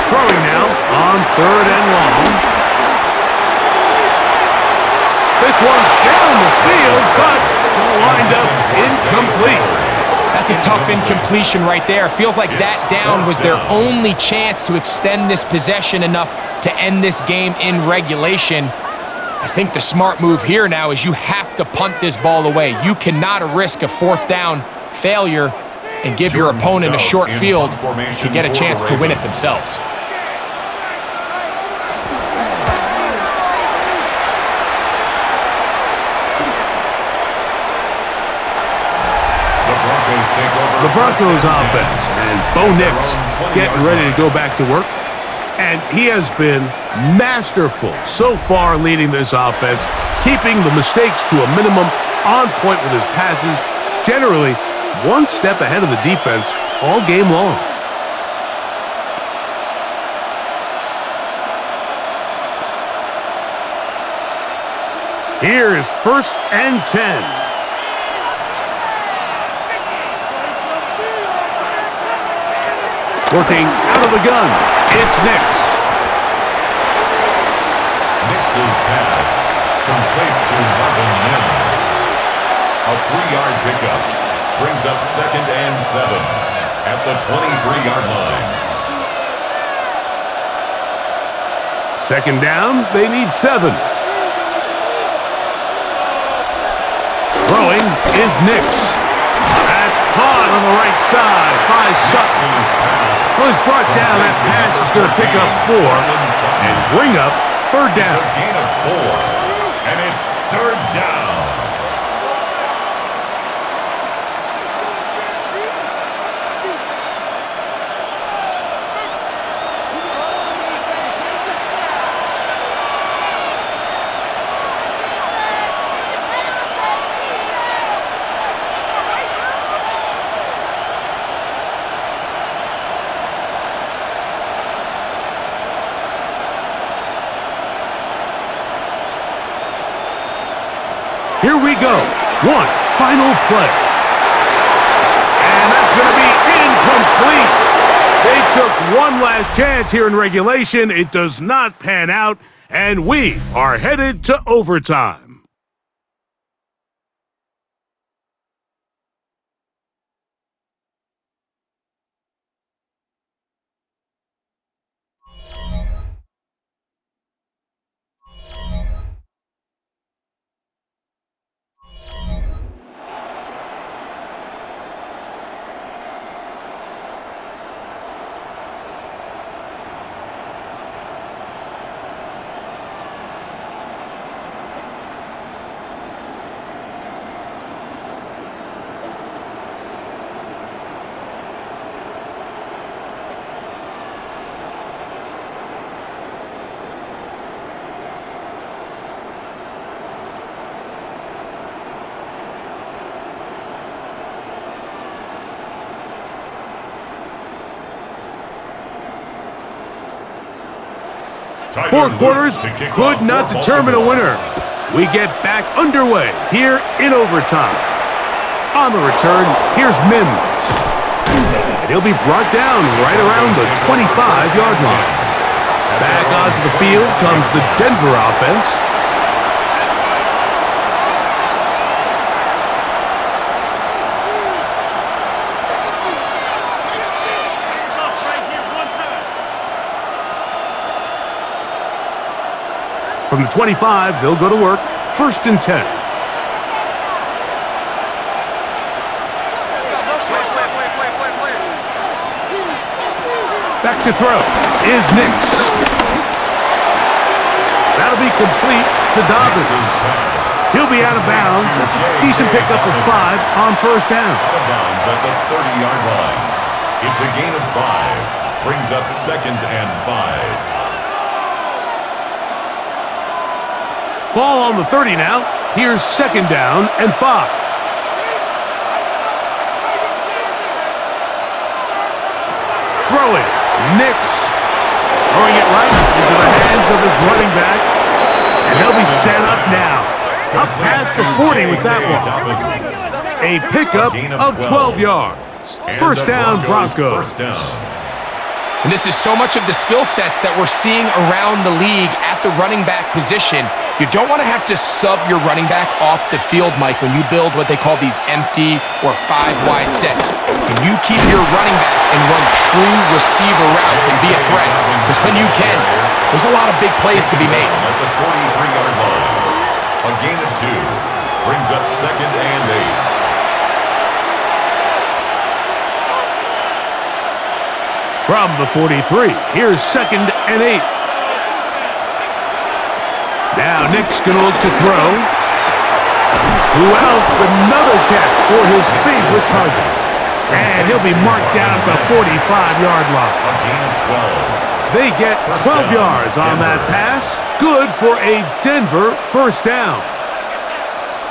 Throwing now on third and long. This one down the field, but lined up incomplete. That's a tough incompletion right there. Feels like that down was their only chance to extend this possession enough to end this game in regulation. I think the smart move here now is you have to punt this ball away. You cannot risk a fourth down failure and give your opponent a short field to get a chance to win it themselves. The Broncos offense, and Bo Nix getting ready to go back to work. And he has been masterful so far leading this offense, keeping the mistakes to a minimum, on point with his passes, generally one step ahead of the defense all game long. Here's First and 10. Working out of the gun. It's Nix. Nix's pass complete to Marvin Mims. A 3-yard pickup brings up second and 7 at the 23-yard line. Second down, they need 7. Throwing is Nix. That's caught on the right side by Sutton. So he's brought down. That pass is going to pick up 4 and bring up third down. It's a gain of 4, and it's third down. Here we go. One final play. And that's going to be incomplete. They took one last chance here in regulation. It does not pan out, and we are headed to overtime. Four quarters could not determine a winner. We get back underway here in overtime. On the return, here's Mims. And he'll be brought down right around the 25-yard line. Back onto the field comes the Denver offense. From the 25, they'll go to work. First and 10. Back to throw is Nix. That'll be complete to Dobbins. He'll be out of bounds. That's a decent pickup of 5 on first down. Out of bounds at the 30-yard line. It's a gain of 5. Brings up second and 5. Ball on the 30 now. Here's second down and 5. Throwing. Nix. Throwing it right into the hands of his running back. And they'll be set up now. Up past the 40 with that one. A pickup of 12 yards. First down, Broncos. And this is so much of the skill sets that we're seeing around the league at the running back position. You don't want to have to sub your running back off the field, Mike, when you build what they call these empty or 5-wide sets. Can you keep your running back and run true receiver routes and be a threat? Because when you can, there's a lot of big plays to be made. At the 43-yard line, a gain of 2 brings up second and 8. From the 43, here's second and 8. Now Nick's going to look to throw. Who else? Another catch for his favorite target. And he'll be marked down at the 45-yard line. A gain of 12. They get 12 yards on that pass. Good for a Denver first down.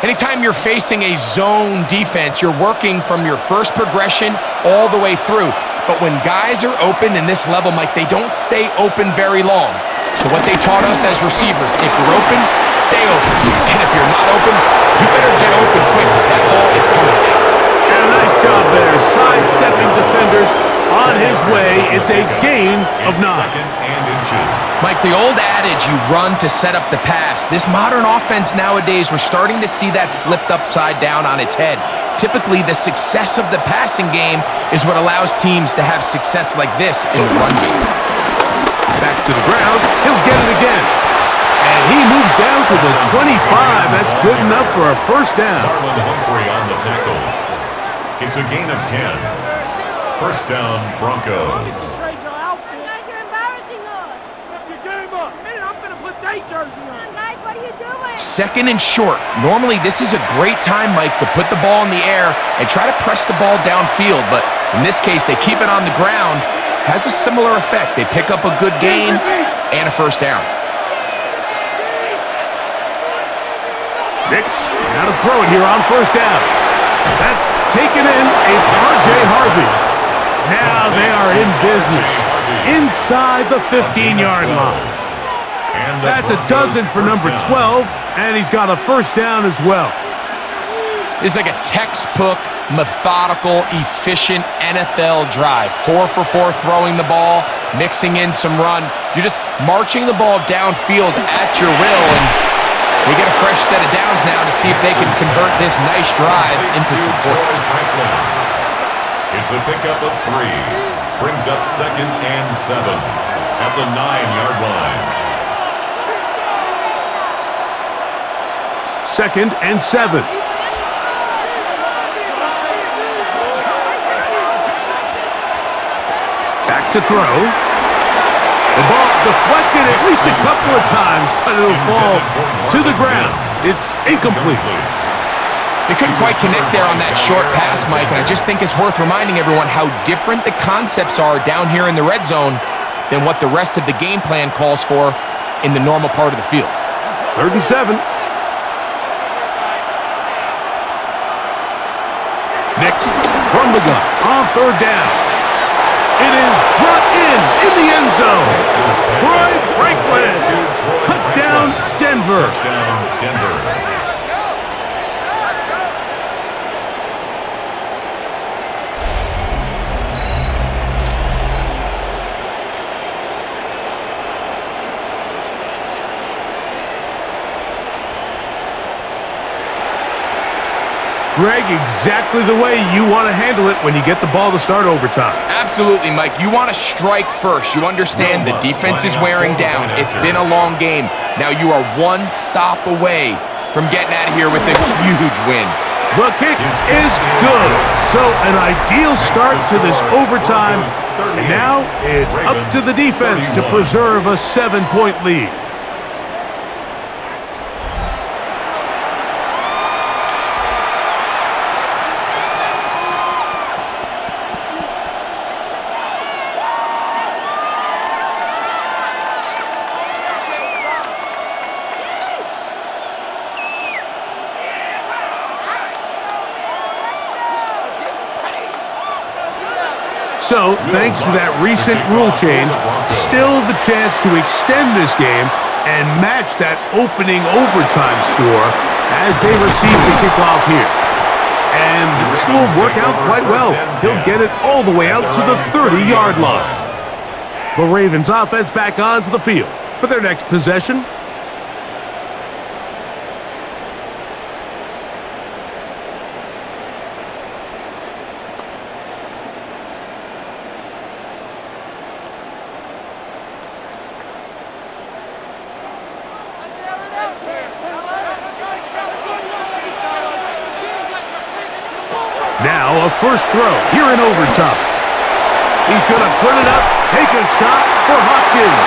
Anytime you're facing a zone defense, you're working from your first progression all the way through. But when guys are open in this level, Mike, they don't stay open very long. So what they taught us as receivers, if you're open, stay open. And if you're not open, you better get open quick because that ball is coming down. And a nice job there, sidestepping defenders on his way. It's a gain of 9. Second and inches. Mike, the old adage, you run to set up the pass. This modern offense nowadays, we're starting to see that flipped upside down on its head. Typically, the success of the passing game is what allows teams to have success like this in the run game. Back to the ground. He'll get it again. And he moves down to the 25. That's good enough for a first down. Marlon Humphrey on the tackle. It's a gain of 10. First down, Broncos. Guys, you're embarrassing us. Step your game up. I'm going to put that jersey on. Come on, guys, what are you doing? Second and short. Normally, this is a great time, Mike, to put the ball in the air and try to press the ball downfield. But in this case, they keep it on the ground. Has a similar effect. They pick up a good gain and a first down. Nix, now to throw it here on first down. That's taken in. It's R.J. Harvey. Now they are in business inside the 15-yard line. That's a dozen for number 12, and he's got a first down as well. It's like a textbook, methodical, efficient NFL drive. 4 for 4 throwing the ball, mixing in some run. You're just marching the ball downfield at your will, and they get a fresh set of downs now to see if they can convert this nice drive into some points. It's a pickup of 3. Brings up second and 7 at the 9-yard line. Second and 7. Back to throw. The ball deflected at least a couple of times, but it'll fall to the ground. It's incomplete. They couldn't quite connect there on that short pass, Mike, and I just think it's worth reminding everyone how different the concepts are down here in the red zone than what the rest of the game plan calls for in the normal part of the field. 3rd and 7. Next, from the gun, on 3rd down. It is brought in the end zone. Troy Franklin. Touchdown, Denver. Touchdown, Denver. Greg, exactly the way you want to handle it when you get the ball to start overtime. Absolutely, Mike. You want to strike first. You understand the defense is wearing down. It's been a long game. Now you are one stop away from getting out of here with a huge win. The kick is good. So an ideal start to this overtime. And now it's up to the defense to preserve a 7-point lead. So, thanks to that recent rule change, still the chance to extend this game and match that opening overtime score as they receive the kickoff here. And this will work out quite well. He'll get it all the way out to the 30-yard line. The Ravens offense back onto the field for their next possession. Now a first throw here in overtime. He's going to put it up, take a shot for Hopkins.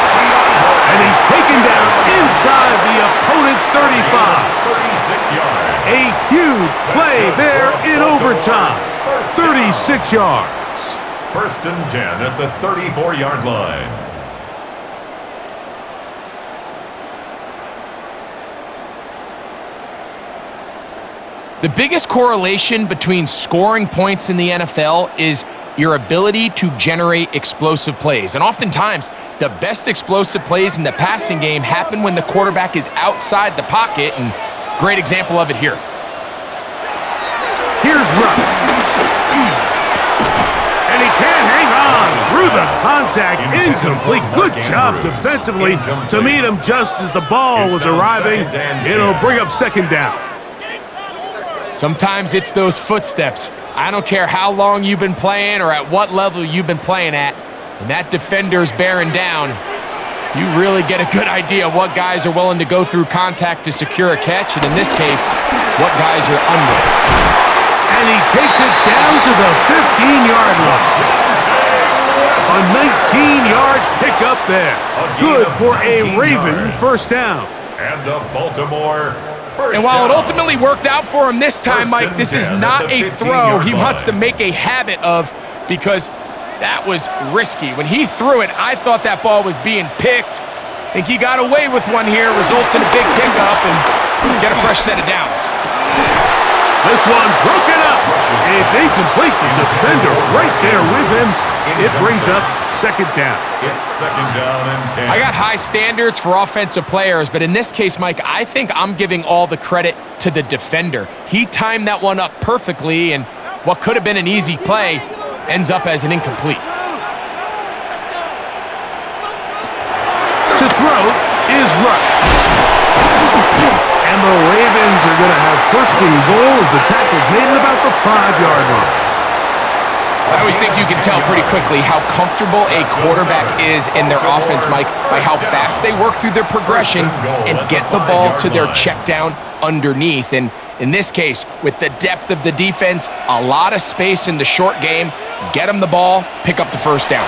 And he's taken down inside the opponent's 35. 36 yards. A huge play there in overtime. 36 yards. First and 10 at the 34-yard line. The biggest correlation between scoring points in the NFL is your ability to generate explosive plays. And oftentimes, the best explosive plays in the passing game happen when the quarterback is outside the pocket, and great example of it here. Here's Ruck. And he can't hang on through the contact. Incomplete. Good job defensively to meet him just as the ball was arriving. It'll bring up second down. Sometimes it's those footsteps. I don't care how long you've been playing or at what level you've been playing at. When that defender's bearing down, you really get a good idea of what guys are willing to go through contact to secure a catch, and in this case, what guys are under. And he takes it down to the 15-yard line. A 19-yard pickup there. Good for a Raven first down. And the Baltimore first And while down. it ultimately worked out for him this time, Mike, this is not a throw he wants to make a habit of, because that was risky. When he threw it, I thought that ball was being picked. I think he got away with one here, results in a big pickup, and get a fresh set of downs. This one broken up. It's incomplete. The defender right there with him. It brings up second down. It's second down and 10. I got high standards for offensive players, but in this case, Mike, I think I'm giving all the credit to the defender. He timed that one up perfectly, and what could have been an easy play ends up as an incomplete. To throw is Rush. And the Ravens are going to have first and goal as the tackle's made at about the 5-yard line. I always think you can tell pretty quickly how comfortable a quarterback is in their offense, Mike, by how fast they work through their progression and get the ball to their check down underneath. And in this case, with the depth of the defense, a lot of space in the short game, get them the ball, pick up the first down.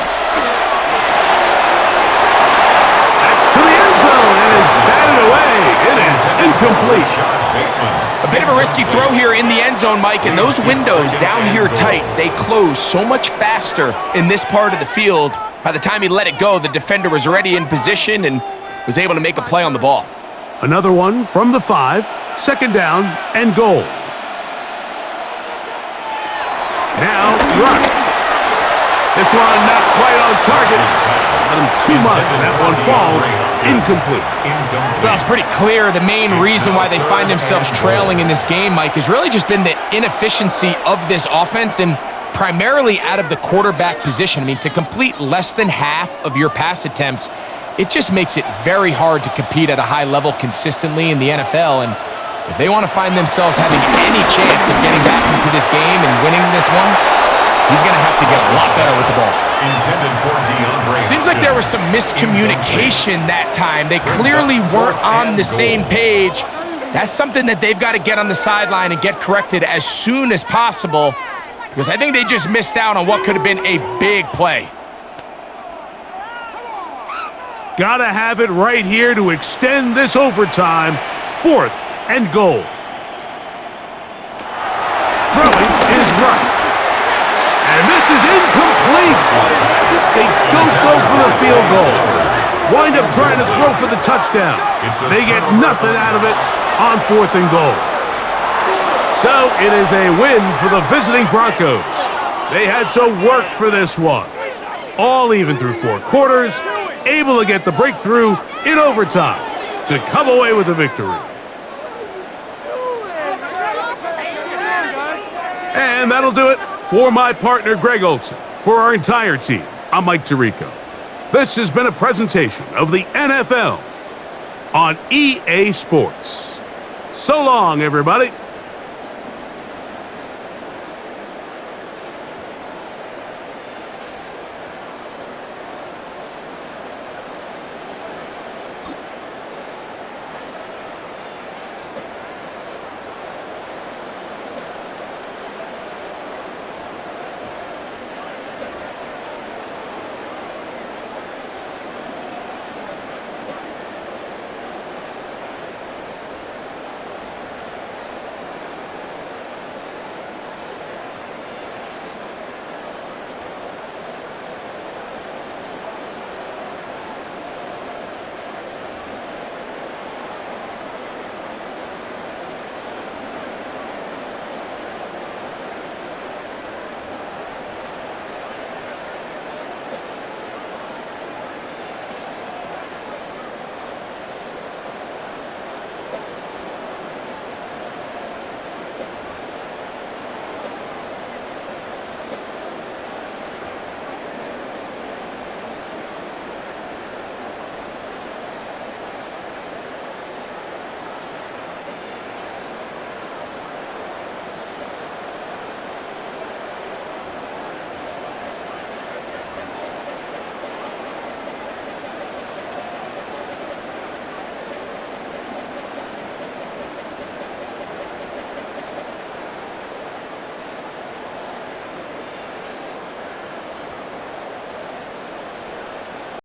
That's to the end zone and is batted away. It is incomplete. A bit of a risky throw here in the end zone, Mike, and those windows down here tight, they close so much faster in this part of the field. By the time he let it go, the defender was already in position and was able to make a play on the ball. Another one from the 5, second down and goal. Now Rush. This one not quite on target. Got him too much, and that one falls incomplete. Well, it's pretty clear the main reason why they find themselves trailing in this game, Mike, has really just been the inefficiency of this offense and primarily out of the quarterback position. I mean, to complete less than half of your pass attempts, it just makes it very hard to compete at a high level consistently in the NFL. And if they want to find themselves having any chance of getting back into this game and winning this one, he's going to have to get a lot better with the ball. Seems like there was some miscommunication that time. They clearly weren't on the same page. That's something that they've got to get on the sideline and get corrected as soon as possible, because I think they just missed out on what could have been a big play. Gotta have it right here to extend this overtime. 4th and goal. Throwing is Rush. And this is incomplete. They don't go for the field goal. Wind up trying to throw for the touchdown. They get nothing out of it on 4th and goal. So it is a win for the visiting Broncos. They had to work for this one. All even through 4 quarters, able to get the breakthrough in overtime to come away with the victory. And that'll do it for my partner, Greg Olson. For our entire team, I'm Mike Tirico. This has been a presentation of the NFL on EA Sports. So long, everybody.